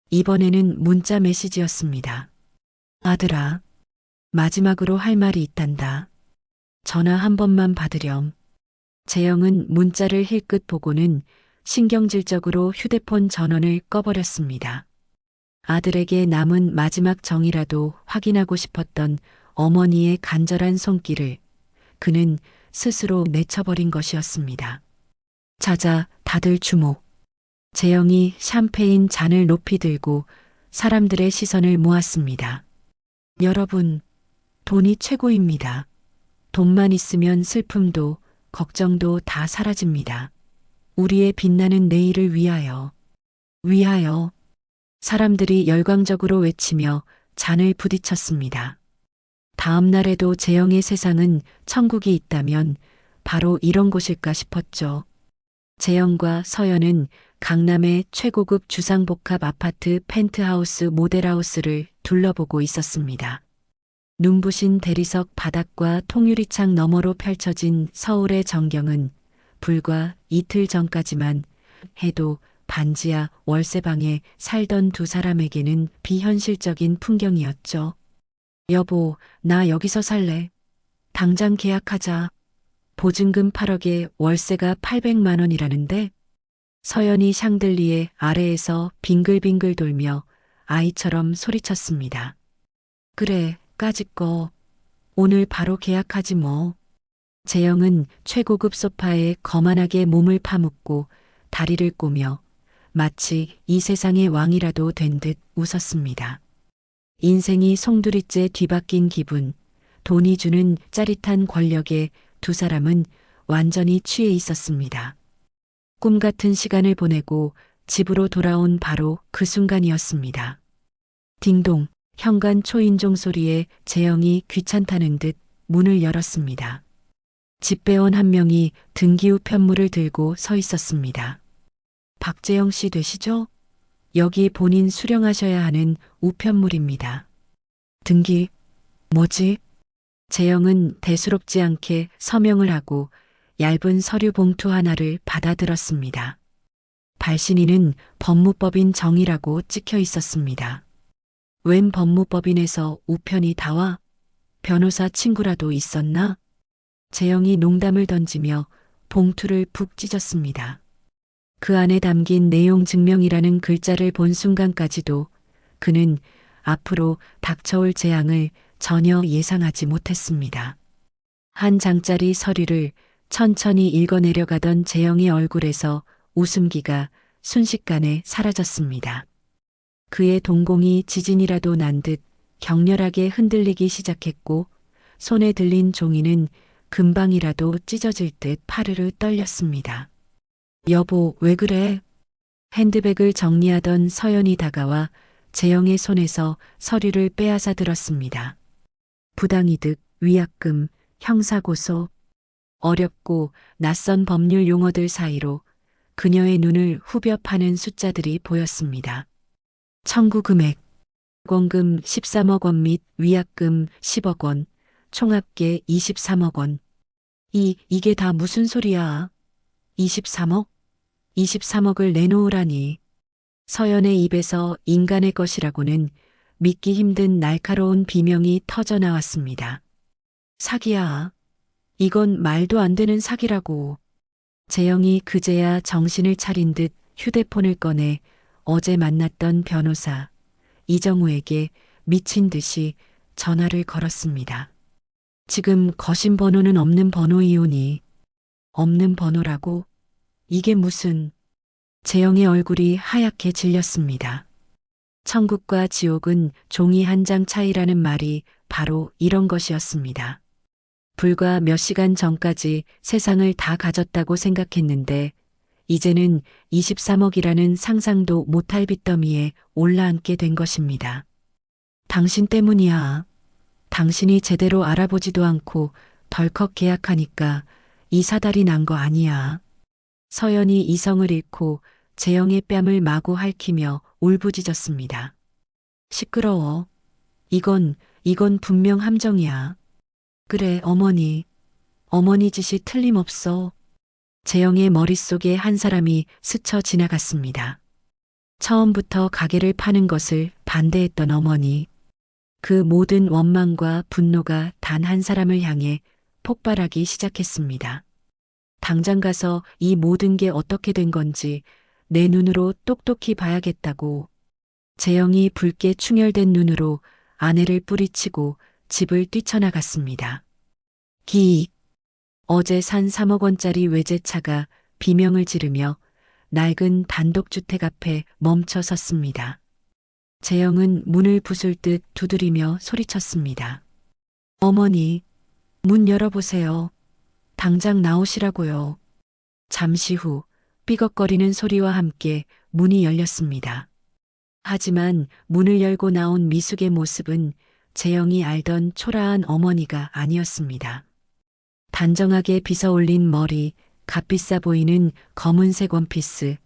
이번에는 문자 메시지였습니다. 아들아, 마지막으로 할 말이 있단다. 전화 한 번만 받으렴. 재영은 문자를 힐끗 보고는 신경질적으로 휴대폰 전원을 꺼버렸습니다. 아들에게 남은 마지막 정이라도 확인하고 싶었던 어머니의 간절한 손길을 그는 스스로 내쳐버린 것이었습니다. 자자, 다들 주목. 재영이 샴페인 잔을 높이 들고 사람들의 시선을 모았습니다. 여러분, 돈이 최고입니다. 돈만 있으면 슬픔도 걱정도 다 사라집니다. 우리의 빛나는 내일을 위하여. 위하여. 사람들이 열광적으로 외치며 잔을 부딪혔습니다. 다음 날에도 재영의 세상은 천국이 있다면 바로 이런 곳일까 싶었죠. 재영과 서연은 강남의 최고급 주상복합 아파트 펜트하우스 모델하우스를 둘러보고 있었습니다. 눈부신 대리석 바닥과 통유리창 너머로 펼쳐진 서울의 전경은 불과 이틀 전까지만 해도 반지하 월세방에 살던 두 사람에게는 비현실적인 풍경이었죠. 여보, 나 여기서 살래. 당장 계약하자. 보증금 8억에 월세가 800만 원이라는데? 서연이 샹들리에 아래에서 빙글빙글 돌며 아이처럼 소리쳤습니다. 그래, 까짓거. 오늘 바로 계약하지 뭐. 재영은 최고급 소파에 거만하게 몸을 파묻고 다리를 꼬며 마치 이 세상의 왕이라도 된 듯 웃었습니다. 인생이 송두리째 뒤바뀐 기분, 돈이 주는 짜릿한 권력에 두 사람은 완전히 취해 있었습니다. 꿈 같은 시간을 보내고 집으로 돌아온 바로 그 순간이었습니다. 딩동, 현관 초인종 소리에 재영이 귀찮다는 듯 문을 열었습니다. 집배원 한 명이 등기 우편물을 들고 서 있었습니다. 박재영 씨 되시죠? 여기 본인 수령하셔야 하는 우편물입니다. 등기, 뭐지? 재영은 대수롭지 않게 서명을 하고 얇은 서류 봉투 하나를 받아들었습니다. 발신인은 법무법인 정이라고 찍혀 있었습니다. 웬 법무법인에서 우편이 다 와? 변호사 친구라도 있었나? 재영이 농담을 던지며 봉투를 푹 찢었습니다. 그 안에 담긴 내용 증명이라는 글자를 본 순간까지도 그는 앞으로 닥쳐올 재앙을 전혀 예상하지 못했습니다. 한 장짜리 서류를 천천히 읽어내려가던 재영의 얼굴에서 웃음기가 순식간에 사라졌습니다. 그의 동공이 지진이라도 난 듯 격렬하게 흔들리기 시작했고 손에 들린 종이는 금방이라도 찢어질 듯 파르르 떨렸습니다. 여보, 왜 그래? 핸드백을 정리하던 서연이 다가와 재영의 손에서 서류를 빼앗아 들었습니다. 부당이득, 위약금, 형사고소. 어렵고 낯선 법률 용어들 사이로 그녀의 눈을 후벼 파는 숫자들이 보였습니다. 청구 금액, 원금 13억 원 및 위약금 10억 원, 총합계 23억 원. 이게 다 무슨 소리야? 23억? 23억을 내놓으라니. 서연의 입에서 인간의 것이라고는 믿기 힘든 날카로운 비명이 터져 나왔습니다. 사기야. 이건 말도 안 되는 사기라고. 재영이 그제야 정신을 차린 듯 휴대폰을 꺼내 어제 만났던 변호사 이정우에게 미친 듯이 전화를 걸었습니다. 지금 거신 번호는 없는 번호이오니. 없는 번호라고? 이게 무슨... 재영의 얼굴이 하얗게 질렸습니다. 천국과 지옥은 종이 한 장 차이라는 말이 바로 이런 것이었습니다. 불과 몇 시간 전까지 세상을 다 가졌다고 생각했는데 이제는 23억이라는 상상도 못할 빚더미에 올라앉게 된 것입니다. 당신 때문이야. 당신이 제대로 알아보지도 않고 덜컥 계약하니까 이 사달이 난 거 아니야. 서연이 이성을 잃고 재영의 뺨을 마구 핥히며 울부짖었습니다. 시끄러워. 이건 분명 함정이야. 그래, 어머니. 어머니 짓이 틀림없어. 재영의 머릿속에 한 사람이 스쳐 지나갔습니다. 처음부터 가게를 파는 것을 반대했던 어머니. 그 모든 원망과 분노가 단 한 사람을 향해 폭발하기 시작했습니다. 당장 가서 이 모든 게 어떻게 된 건지 내 눈으로 똑똑히 봐야겠다고. 재영이 붉게 충혈된 눈으로 아내를 뿌리치고 집을 뛰쳐나갔습니다. 기익. 어제 산 3억 원짜리 외제차가 비명을 지르며 낡은 단독주택 앞에 멈춰 섰습니다. 재영은 문을 부술 듯 두드리며 소리쳤습니다. 어머니, 문 열어보세요. 당장 나오시라고요. 잠시 후 삐걱거리는 소리와 함께 문이 열렸습니다. 하지만 문을 열고 나온 미숙의 모습은 재영이 알던 초라한 어머니가 아니었습니다. 단정하게 빗어 올린 머리, 값비싸 보이는 검은색 원피스,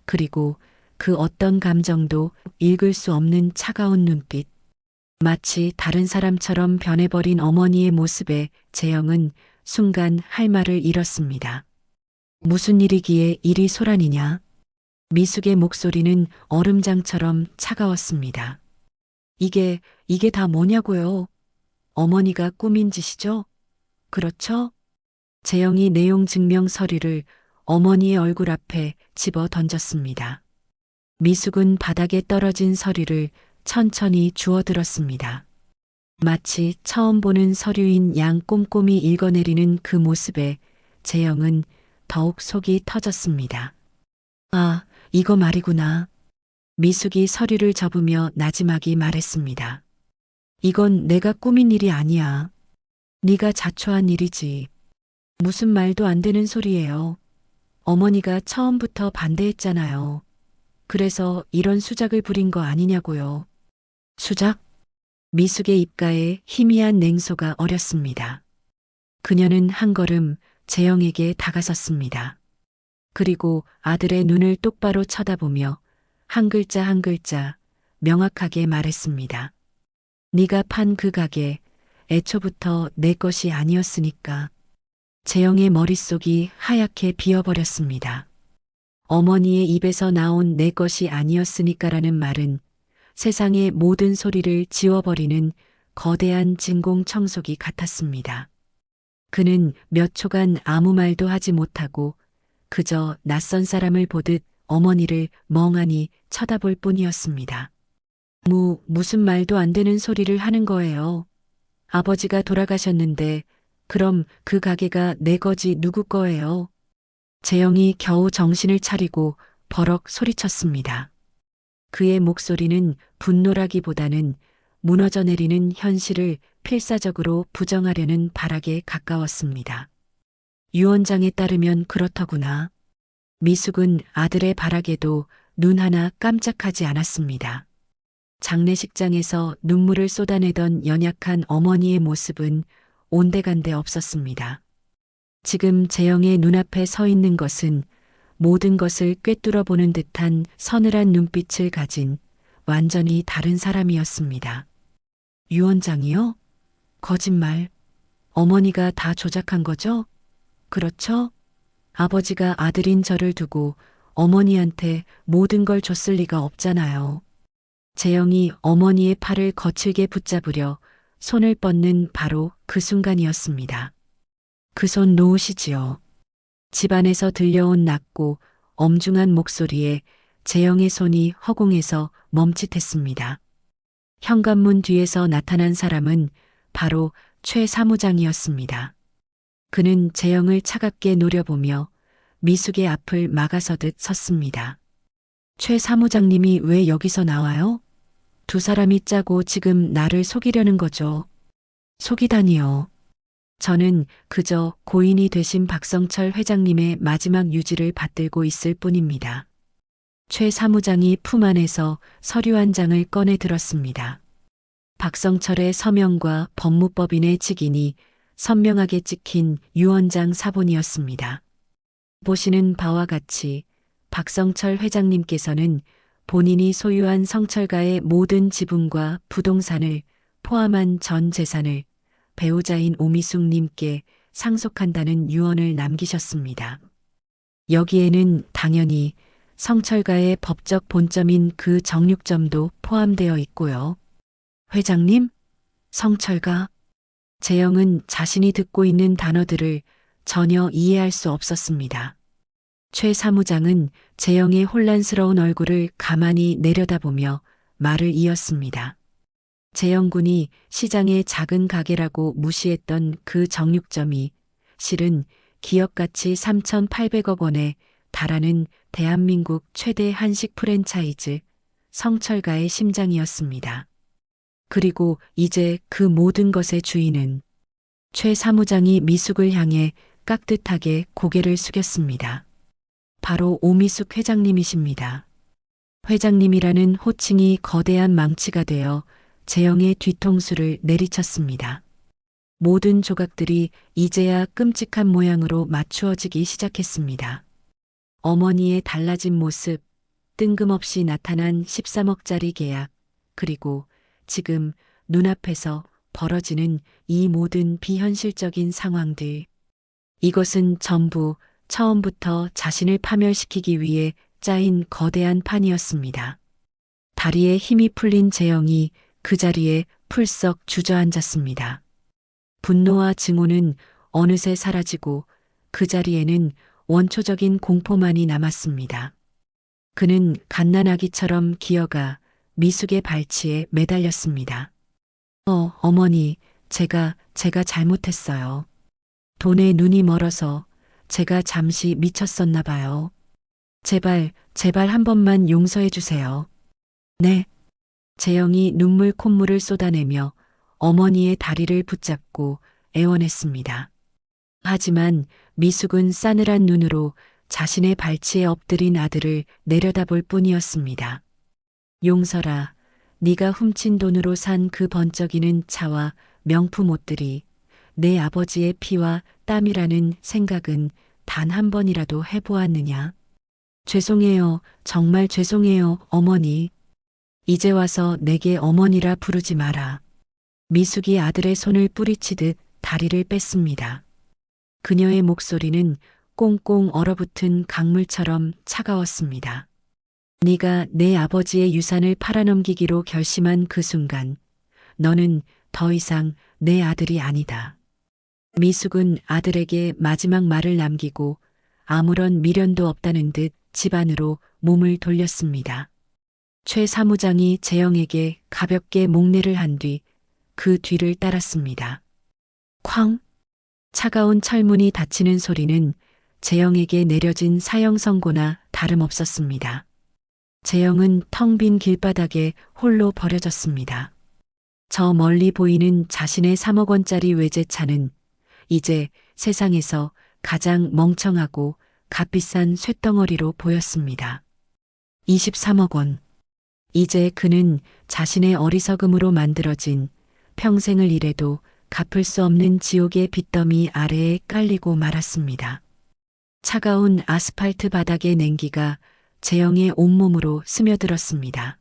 그리고 그 어떤 감정도 읽을 수 없는 차가운 눈빛. 마치 다른 사람처럼 변해버린 어머니의 모습에 재영은 순간 할 말을 잃었습니다. 무슨 일이기에 이리 소란이냐? 미숙의 목소리는 얼음장처럼 차가웠습니다. 이게 다 뭐냐고요? 어머니가 꾸민 짓이죠? 그렇죠? 재영이 내용 증명 서류를 어머니의 얼굴 앞에 집어 던졌습니다. 미숙은 바닥에 떨어진 서류를 천천히 주워들었습니다. 마치 처음 보는 서류인 양 꼼꼼히 읽어내리는 그 모습에 재영은 더욱 속이 터졌습니다. 아, 이거 말이구나. 미숙이 서류를 접으며 나지막이 말했습니다. 이건 내가 꾸민 일이 아니야. 네가 자초한 일이지. 무슨 말도 안 되는 소리예요. 어머니가 처음부터 반대했잖아요. 그래서 이런 수작을 부린 거 아니냐고요. 수작? 미숙의 입가에 희미한 냉소가 어렸습니다. 그녀는 한 걸음 재영에게 다가섰습니다. 그리고 아들의 눈을 똑바로 쳐다보며 한 글자 한 글자 명확하게 말했습니다. 네가 판 그 가게 애초부터 내 것이 아니었으니까. 재영의 머릿속이 하얗게 비어버렸습니다. 어머니의 입에서 나온 내 것이 아니었으니까라는 말은 세상의 모든 소리를 지워버리는 거대한 진공 청소기 같았습니다. 그는 몇 초간 아무 말도 하지 못하고 그저 낯선 사람을 보듯 어머니를 멍하니 쳐다볼 뿐이었습니다. 무슨 말도 안 되는 소리를 하는 거예요. 아버지가 돌아가셨는데 그럼 그 가게가 내 거지 누구 거예요? 재영이 겨우 정신을 차리고 버럭 소리쳤습니다. 그의 목소리는 분노라기보다는 무너져 내리는 현실을 필사적으로 부정하려는 발악에 가까웠습니다. 유 원장에 따르면 그렇더구나. 미숙은 아들의 발악에도 눈 하나 깜짝하지 않았습니다. 장례식장에서 눈물을 쏟아내던 연약한 어머니의 모습은 온데간데 없었습니다. 지금 재영의 눈앞에 서 있는 것은 모든 것을 꿰뚫어 보는 듯한 서늘한 눈빛을 가진 완전히 다른 사람이었습니다. 유 원장이요? 거짓말. 어머니가 다 조작한 거죠? 그렇죠? 아버지가 아들인 저를 두고 어머니한테 모든 걸 줬을 리가 없잖아요. 재영이 어머니의 팔을 거칠게 붙잡으려 손을 뻗는 바로 그 순간이었습니다. 그 손 놓으시지요. 집안에서 들려온 낮고 엄중한 목소리에 재영의 손이 허공에서 멈칫했습니다. 현관문 뒤에서 나타난 사람은 바로 최 사무장이었습니다. 그는 재영을 차갑게 노려보며 미숙의 앞을 막아서듯 섰습니다. 최 사무장님이 왜 여기서 나와요? 두 사람이 짜고 지금 나를 속이려는 거죠. 속이다니요. 저는 그저 고인이 되신 박성철 회장님의 마지막 유지를 받들고 있을 뿐입니다. 최 사무장이 품 안에서 서류 한 장을 꺼내 들었습니다. 박성철의 서명과 법무법인의 직인이 선명하게 찍힌 유언장 사본이었습니다. 보시는 바와 같이 박성철 회장님께서는 본인이 소유한 성철가의 모든 지분과 부동산을 포함한 전 재산을 배우자인 오미숙님께 상속한다는 유언을 남기셨습니다. 여기에는 당연히 성철가의 법적 본점인 그 정육점도 포함되어 있고요. 회장님? 성철가? 재영은 자신이 듣고 있는 단어들을 전혀 이해할 수 없었습니다. 최 사무장은 재영의 혼란스러운 얼굴을 가만히 내려다보며 말을 이었습니다. 재영 군이 시장의 작은 가게라고 무시했던 그 정육점이 실은 기업가치 3,800억 원에 달하는 대한민국 최대 한식 프랜차이즈 성철가의 심장이었습니다. 그리고 이제 그 모든 것의 주인은 최 사무장이 미숙을 향해 깍듯하게 고개를 숙였습니다. 바로 오미숙 회장님이십니다. 회장님이라는 호칭이 거대한 망치가 되어 재영의 뒤통수를 내리쳤습니다. 모든 조각들이 이제야 끔찍한 모양으로 맞추어지기 시작했습니다. 어머니의 달라진 모습, 뜬금없이 나타난 13억짜리 계약, 그리고 지금 눈앞에서 벌어지는 이 모든 비현실적인 상황들. 이것은 전부 처음부터 자신을 파멸시키기 위해 짜인 거대한 판이었습니다. 다리에 힘이 풀린 재영이 그 자리에 풀썩 주저앉았습니다. 분노와 증오는 어느새 사라지고 그 자리에는 원초적인 공포만이 남았습니다. 그는 갓난아기처럼 기어가 미숙의 발치에 매달렸습니다. 어머니, 제가 잘못했어요. 돈에 눈이 멀어서 제가 잠시 미쳤었나 봐요. 제발 한 번만 용서해 주세요. 네. 재영이 눈물 콧물을 쏟아내며 어머니의 다리를 붙잡고 애원했습니다. 하지만 미숙은 싸늘한 눈으로 자신의 발치에 엎드린 아들을 내려다볼 뿐이었습니다. 용서라, 네가 훔친 돈으로 산 그 번쩍이는 차와 명품 옷들이 내 아버지의 피와 땀이라는 생각은 단 한 번이라도 해보았느냐? 죄송해요, 정말 죄송해요, 어머니. 이제 와서 내게 어머니라 부르지 마라. 미숙이 아들의 손을 뿌리치듯 다리를 뺐습니다. 그녀의 목소리는 꽁꽁 얼어붙은 강물처럼 차가웠습니다. 네가 내 아버지의 유산을 팔아넘기기로 결심한 그 순간, 너는 더 이상 내 아들이 아니다. 미숙은 아들에게 마지막 말을 남기고 아무런 미련도 없다는 듯 집 안으로 몸을 돌렸습니다. 최 사무장이 재영에게 가볍게 목례를 한 뒤 그 뒤를 따랐습니다. 쾅! 차가운 철문이 닫히는 소리는 재영에게 내려진 사형 선고나 다름없었습니다. 재영은 텅 빈 길바닥에 홀로 버려졌습니다. 저 멀리 보이는 자신의 3억 원짜리 외제차는 이제 세상에서 가장 멍청하고 값비싼 쇳덩어리로 보였습니다. 23억 원. 이제 그는 자신의 어리석음으로 만들어진 평생을 일해도 갚을 수 없는 지옥의 빚더미 아래에 깔리고 말았습니다. 차가운 아스팔트 바닥의 냉기가 재영의 온몸으로 스며들었습니다.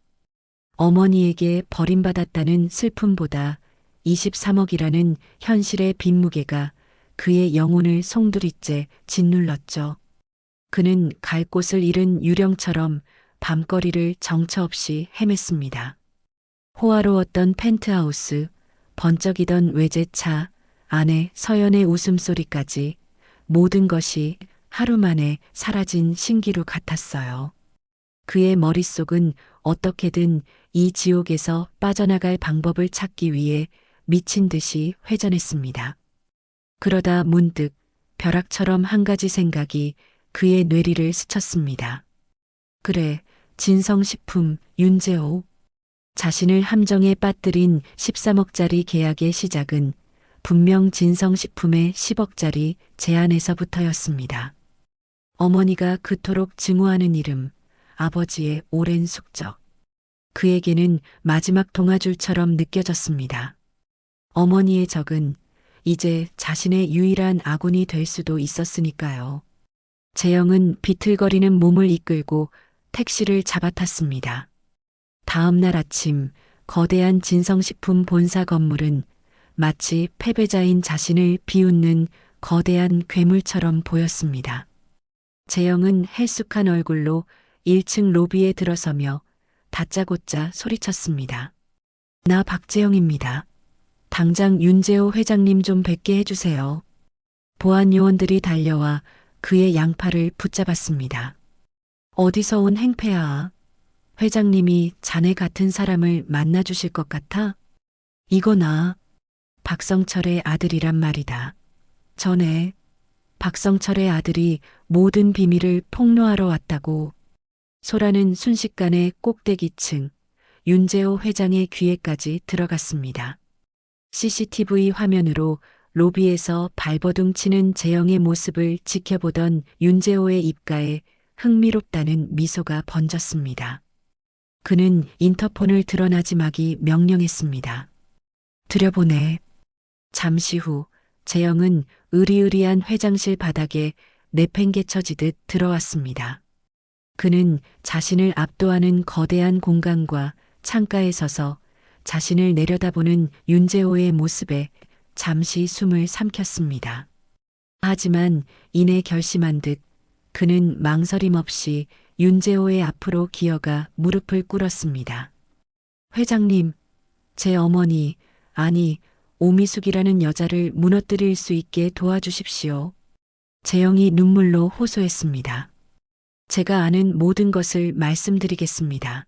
어머니에게 버림받았다는 슬픔보다 23억이라는 현실의 빈무게가 그의 영혼을 송두리째 짓눌렀죠. 그는 갈 곳을 잃은 유령처럼 밤거리를 정처 없이 헤맸습니다. 호화로웠던 펜트하우스, 번쩍이던 외제차, 아내 서연의 웃음소리까지 모든 것이 하루 만에 사라진 신기루 같았어요. 그의 머릿속은 어떻게든 이 지옥에서 빠져나갈 방법을 찾기 위해 미친 듯이 회전했습니다. 그러다 문득 벼락처럼 한 가지 생각이 그의 뇌리를 스쳤습니다. 그래, 진성식품 윤재호. 자신을 함정에 빠뜨린 13억짜리 계약의 시작은 분명 진성식품의 10억짜리 제안에서부터였습니다. 어머니가 그토록 증오하는 이름, 아버지의 오랜 숙적. 그에게는 마지막 동화줄처럼 느껴졌습니다. 어머니의 적은 이제 자신의 유일한 아군이 될 수도 있었으니까요. 재영은 비틀거리는 몸을 이끌고 택시를 잡아탔습니다. 다음 날 아침 거대한 진성식품 본사 건물은 마치 패배자인 자신을 비웃는 거대한 괴물처럼 보였습니다. 재영은 헬쑥한 얼굴로 1층 로비에 들어서며 다짜고짜 소리쳤습니다. 나 박재영입니다. 당장 윤재호 회장님 좀 뵙게 해주세요. 보안 요원들이 달려와 그의 양팔을 붙잡았습니다. 어디서 온 행패야. 회장님이 자네 같은 사람을 만나주실 것 같아? 이거 나 박성철의 아들이란 말이다. 전에 박성철의 아들이 모든 비밀을 폭로하러 왔다고. 소라는 순식간에 꼭대기층 윤재호 회장의 귀에까지 들어갔습니다. CCTV 화면으로 로비에서 발버둥 치는 재영의 모습을 지켜보던 윤재호의 입가에 흥미롭다는 미소가 번졌습니다. 그는 인터폰을 드러나지 마기 명령했습니다. 들여보내. 잠시 후 재영은 으리으리한 회장실 바닥에 내팽개쳐지듯 들어왔습니다. 그는 자신을 압도하는 거대한 공간과 창가에 서서 자신을 내려다보는 윤재호의 모습에 잠시 숨을 삼켰습니다. 하지만 이내 결심한 듯 그는 망설임 없이 윤재호의 앞으로 기어가 무릎을 꿇었습니다. 회장님, 제 어머니, 아니, 오미숙이라는 여자를 무너뜨릴 수 있게 도와주십시오. 재영이 눈물로 호소했습니다. 제가 아는 모든 것을 말씀드리겠습니다.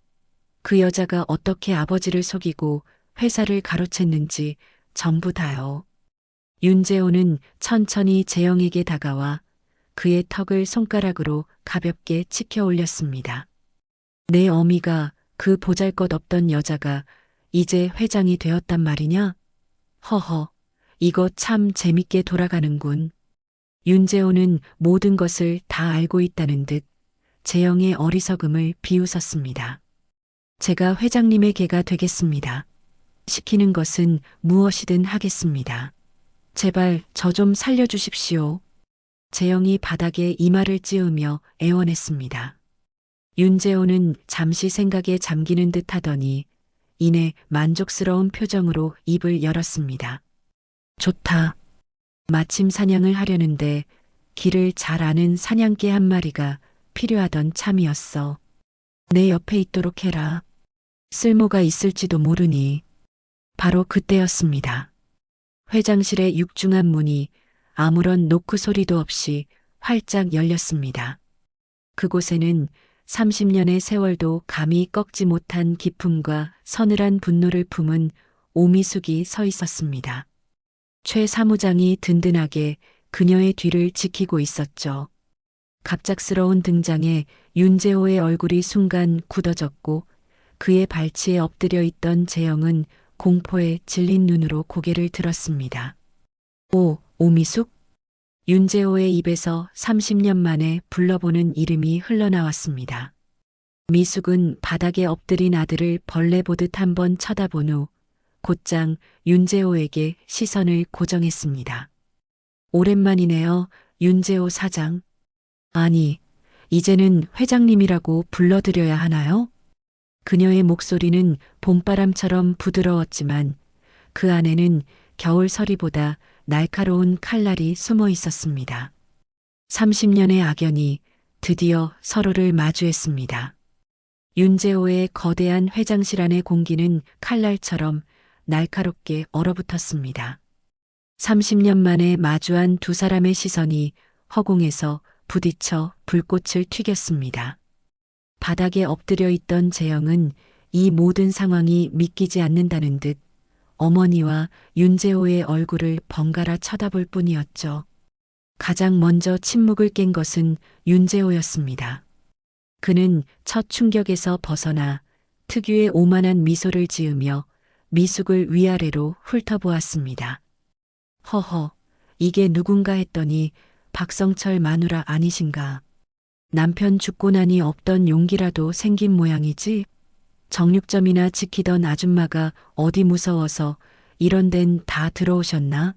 그 여자가 어떻게 아버지를 속이고 회사를 가로챘는지 전부 다요. 윤재호는 천천히 재영에게 다가와 그의 턱을 손가락으로 가볍게 치켜 올렸습니다. 내 어미가 그 보잘것없던 여자가 이제 회장이 되었단 말이냐? 허허, 이거 참 재밌게 돌아가는군. 윤재호는 모든 것을 다 알고 있다는 듯 재영의 어리석음을 비웃었습니다. 제가 회장님의 개가 되겠습니다. 시키는 것은 무엇이든 하겠습니다. 제발 저 좀 살려주십시오. 재영이 바닥에 이마를 찌우며 애원했습니다. 윤재호는 잠시 생각에 잠기는 듯 하더니 이내 만족스러운 표정으로 입을 열었습니다. 좋다. 마침 사냥을 하려는데 길을 잘 아는 사냥개 한 마리가 필요하던 참이었어. 내 옆에 있도록 해라. 쓸모가 있을지도 모르니. 바로 그때였습니다. 회장실의 육중한 문이 아무런 노크 소리도 없이 활짝 열렸습니다. 그곳에는 30년의 세월도 감히 꺾지 못한 기품과 서늘한 분노를 품은 오미숙이 서 있었습니다. 최 사무장이 든든하게 그녀의 뒤를 지키고 있었죠. 갑작스러운 등장에 윤재호의 얼굴이 순간 굳어졌고 그의 발치에 엎드려 있던 재영은 공포에 질린 눈으로 고개를 들었습니다. 오, 오미숙? 윤재호의 입에서 30년 만에 불러보는 이름이 흘러나왔습니다. 미숙은 바닥에 엎드린 아들을 벌레 보듯 한번 쳐다본 후 곧장 윤재호에게 시선을 고정했습니다. 오랜만이네요, 윤재호 사장. 아니, 이제는 회장님이라고 불러드려야 하나요? 그녀의 목소리는 봄바람처럼 부드러웠지만 그 안에는 겨울 서리보다 날카로운 칼날이 숨어 있었습니다. 30년의 악연이 드디어 서로를 마주했습니다. 윤재호의 거대한 회장실 안의 공기는 칼날처럼 날카롭게 얼어붙었습니다. 30년 만에 마주한 두 사람의 시선이 허공에서 부딪혀 불꽃을 튀겼습니다. 바닥에 엎드려 있던 재영은 이 모든 상황이 믿기지 않는다는 듯 어머니와 윤재호의 얼굴을 번갈아 쳐다볼 뿐이었죠. 가장 먼저 침묵을 깬 것은 윤재호였습니다. 그는 첫 충격에서 벗어나 특유의 오만한 미소를 지으며 미숙을 위아래로 훑어보았습니다. 허허, 이게 누군가 했더니 박성철 마누라 아니신가. 남편 죽고 나니 없던 용기라도 생긴 모양이지. 정육점이나 지키던 아줌마가 어디 무서워서 이런 데는 다 들어오셨나?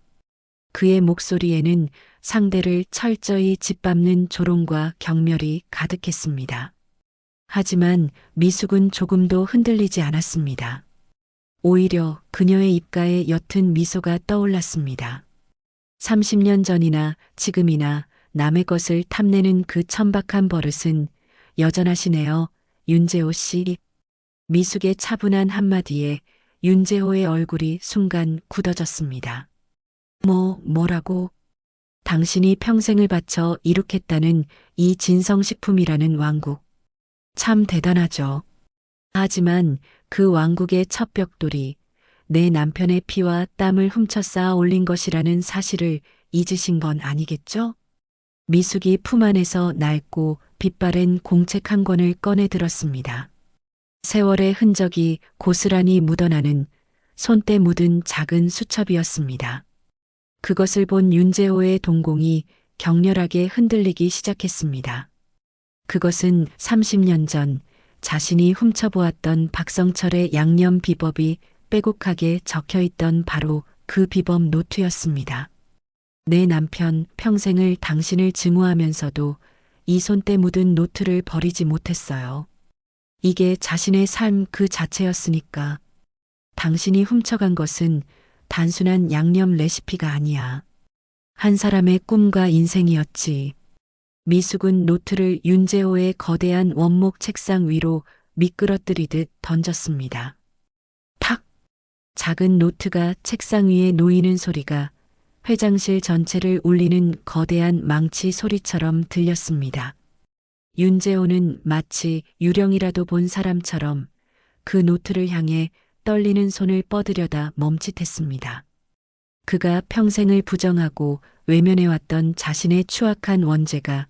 그의 목소리에는 상대를 철저히 짓밟는 조롱과 경멸이 가득했습니다. 하지만 미숙은 조금도 흔들리지 않았습니다. 오히려 그녀의 입가에 옅은 미소가 떠올랐습니다. 30년 전이나 지금이나 남의 것을 탐내는 그 천박한 버릇은 여전하시네요, 윤재호 씨. 미숙의 차분한 한마디에 윤재호의 얼굴이 순간 굳어졌습니다. 뭐라고? 당신이 평생을 바쳐 이룩했다는 이 진성식품이라는 왕국. 참 대단하죠. 하지만 그 왕국의 첫 벽돌이 내 남편의 피와 땀을 훔쳐 쌓아 올린 것이라는 사실을 잊으신 건 아니겠죠? 미숙이 품 안에서 낡고 빛바랜 공책 한 권을 꺼내 들었습니다. 세월의 흔적이 고스란히 묻어나는 손때 묻은 작은 수첩이었습니다. 그것을 본 윤재호의 동공이 격렬하게 흔들리기 시작했습니다. 그것은 30년 전 자신이 훔쳐보았던 박성철의 양념 비법이 빼곡하게 적혀있던 바로 그 비법 노트였습니다. 내 남편 평생을 당신을 증오하면서도 이 손때 묻은 노트를 버리지 못했어요. 이게 자신의 삶 그 자체였으니까. 당신이 훔쳐간 것은 단순한 양념 레시피가 아니야. 한 사람의 꿈과 인생이었지. 미숙은 노트를 윤재호의 거대한 원목 책상 위로 미끄러뜨리듯 던졌습니다. 탁! 작은 노트가 책상 위에 놓이는 소리가 회장실 전체를 울리는 거대한 망치 소리처럼 들렸습니다. 윤재호는 마치 유령이라도 본 사람처럼 그 노트를 향해 떨리는 손을 뻗으려다 멈칫했습니다. 그가 평생을 부정하고 외면해왔던 자신의 추악한 원죄가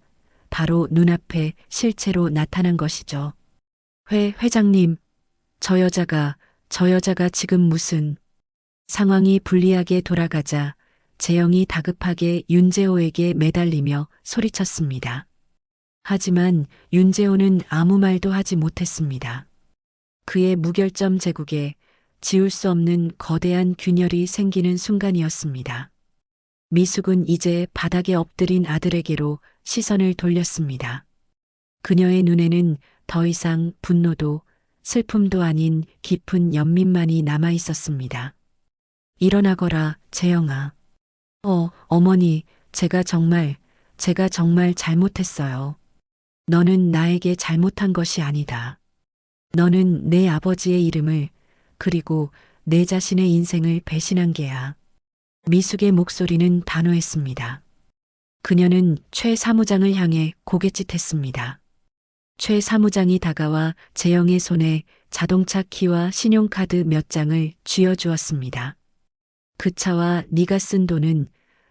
바로 눈앞에 실체로 나타난 것이죠. 회장님, 저 여자가 지금 무슨... 상황이 불리하게 돌아가자 재영이 다급하게 윤재호에게 매달리며 소리쳤습니다. 하지만 윤재호는 아무 말도 하지 못했습니다. 그의 무결점 제국에 지울 수 없는 거대한 균열이 생기는 순간이었습니다. 미숙은 이제 바닥에 엎드린 아들에게로 시선을 돌렸습니다. 그녀의 눈에는 더 이상 분노도 슬픔도 아닌 깊은 연민만이 남아 있었습니다. 일어나거라, 재영아. 어머니, 제가 정말 잘못했어요. 너는 나에게 잘못한 것이 아니다. 너는 내 아버지의 이름을 그리고 내 자신의 인생을 배신한 게야. 미숙의 목소리는 단호했습니다. 그녀는 최 사무장을 향해 고갯짓했습니다. 최 사무장이 다가와 재영의 손에 자동차 키와 신용카드 몇 장을 쥐어주었습니다. 그 차와 네가 쓴 돈은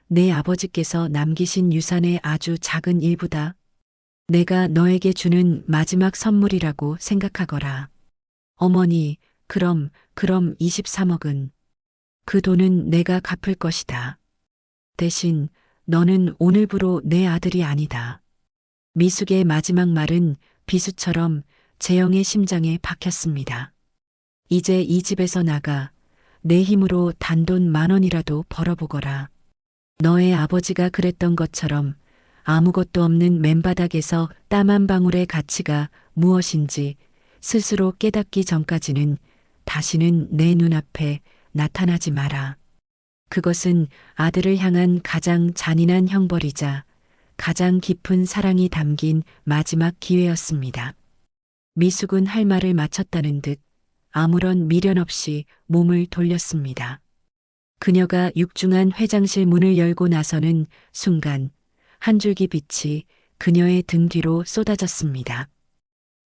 내 아버지께서 남기신 유산의 아주 작은 일부다. 내가 너에게 주는 마지막 선물이라고 생각하거라. 어머니, 그럼 23억은 그 돈은 내가 갚을 것이다. 대신 너는 오늘부로 내 아들이 아니다. 미숙의 마지막 말은 비수처럼 재영의 심장에 박혔습니다. 이제 이 집에서 나가 내 힘으로 단돈 10,000원이라도 벌어보거라. 너의 아버지가 그랬던 것처럼 아무것도 없는 맨바닥에서 땀 한 방울의 가치가 무엇인지 스스로 깨닫기 전까지는 다시는 내 눈앞에 나타나지 마라. 그것은 아들을 향한 가장 잔인한 형벌이자 가장 깊은 사랑이 담긴 마지막 기회였습니다. 미숙은 할 말을 마쳤다는 듯 아무런 미련 없이 몸을 돌렸습니다. 그녀가 육중한 회장실 문을 열고 나서는 순간 한 줄기 빛이 그녀의 등 뒤로 쏟아졌습니다.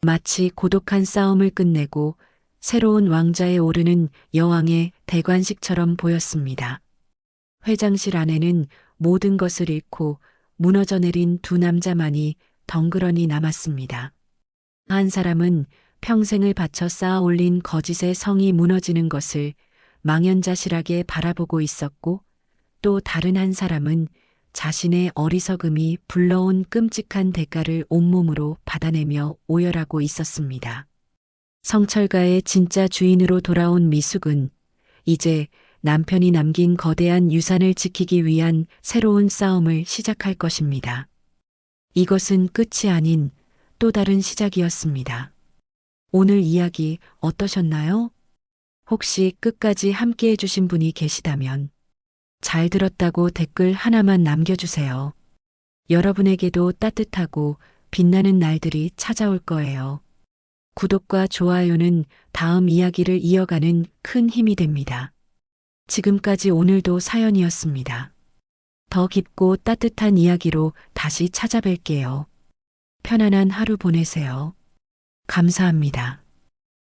마치 고독한 싸움을 끝내고 새로운 왕자에 오르는 여왕의 대관식처럼 보였습니다. 회장실 안에는 모든 것을 잃고 무너져 내린 두 남자만이 덩그러니 남았습니다. 한 사람은 평생을 바쳐 쌓아 올린 거짓의 성이 무너지는 것을 망연자실하게 바라보고 있었고, 또 다른 한 사람은 자신의 어리석음이 불러온 끔찍한 대가를 온몸으로 받아내며 오열하고 있었습니다. 성철가의 진짜 주인으로 돌아온 미숙은 이제 남편이 남긴 거대한 유산을 지키기 위한 새로운 싸움을 시작할 것입니다. 이것은 끝이 아닌 또 다른 시작이었습니다. 오늘 이야기 어떠셨나요? 혹시 끝까지 함께 해주신 분이 계시다면 잘 들었다고 댓글 하나만 남겨주세요. 여러분에게도 따뜻하고 빛나는 날들이 찾아올 거예요. 구독과 좋아요는 다음 이야기를 이어가는 큰 힘이 됩니다. 지금까지 오늘도 사연이었습니다. 더 깊고 따뜻한 이야기로 다시 찾아뵐게요. 편안한 하루 보내세요. 감사합니다.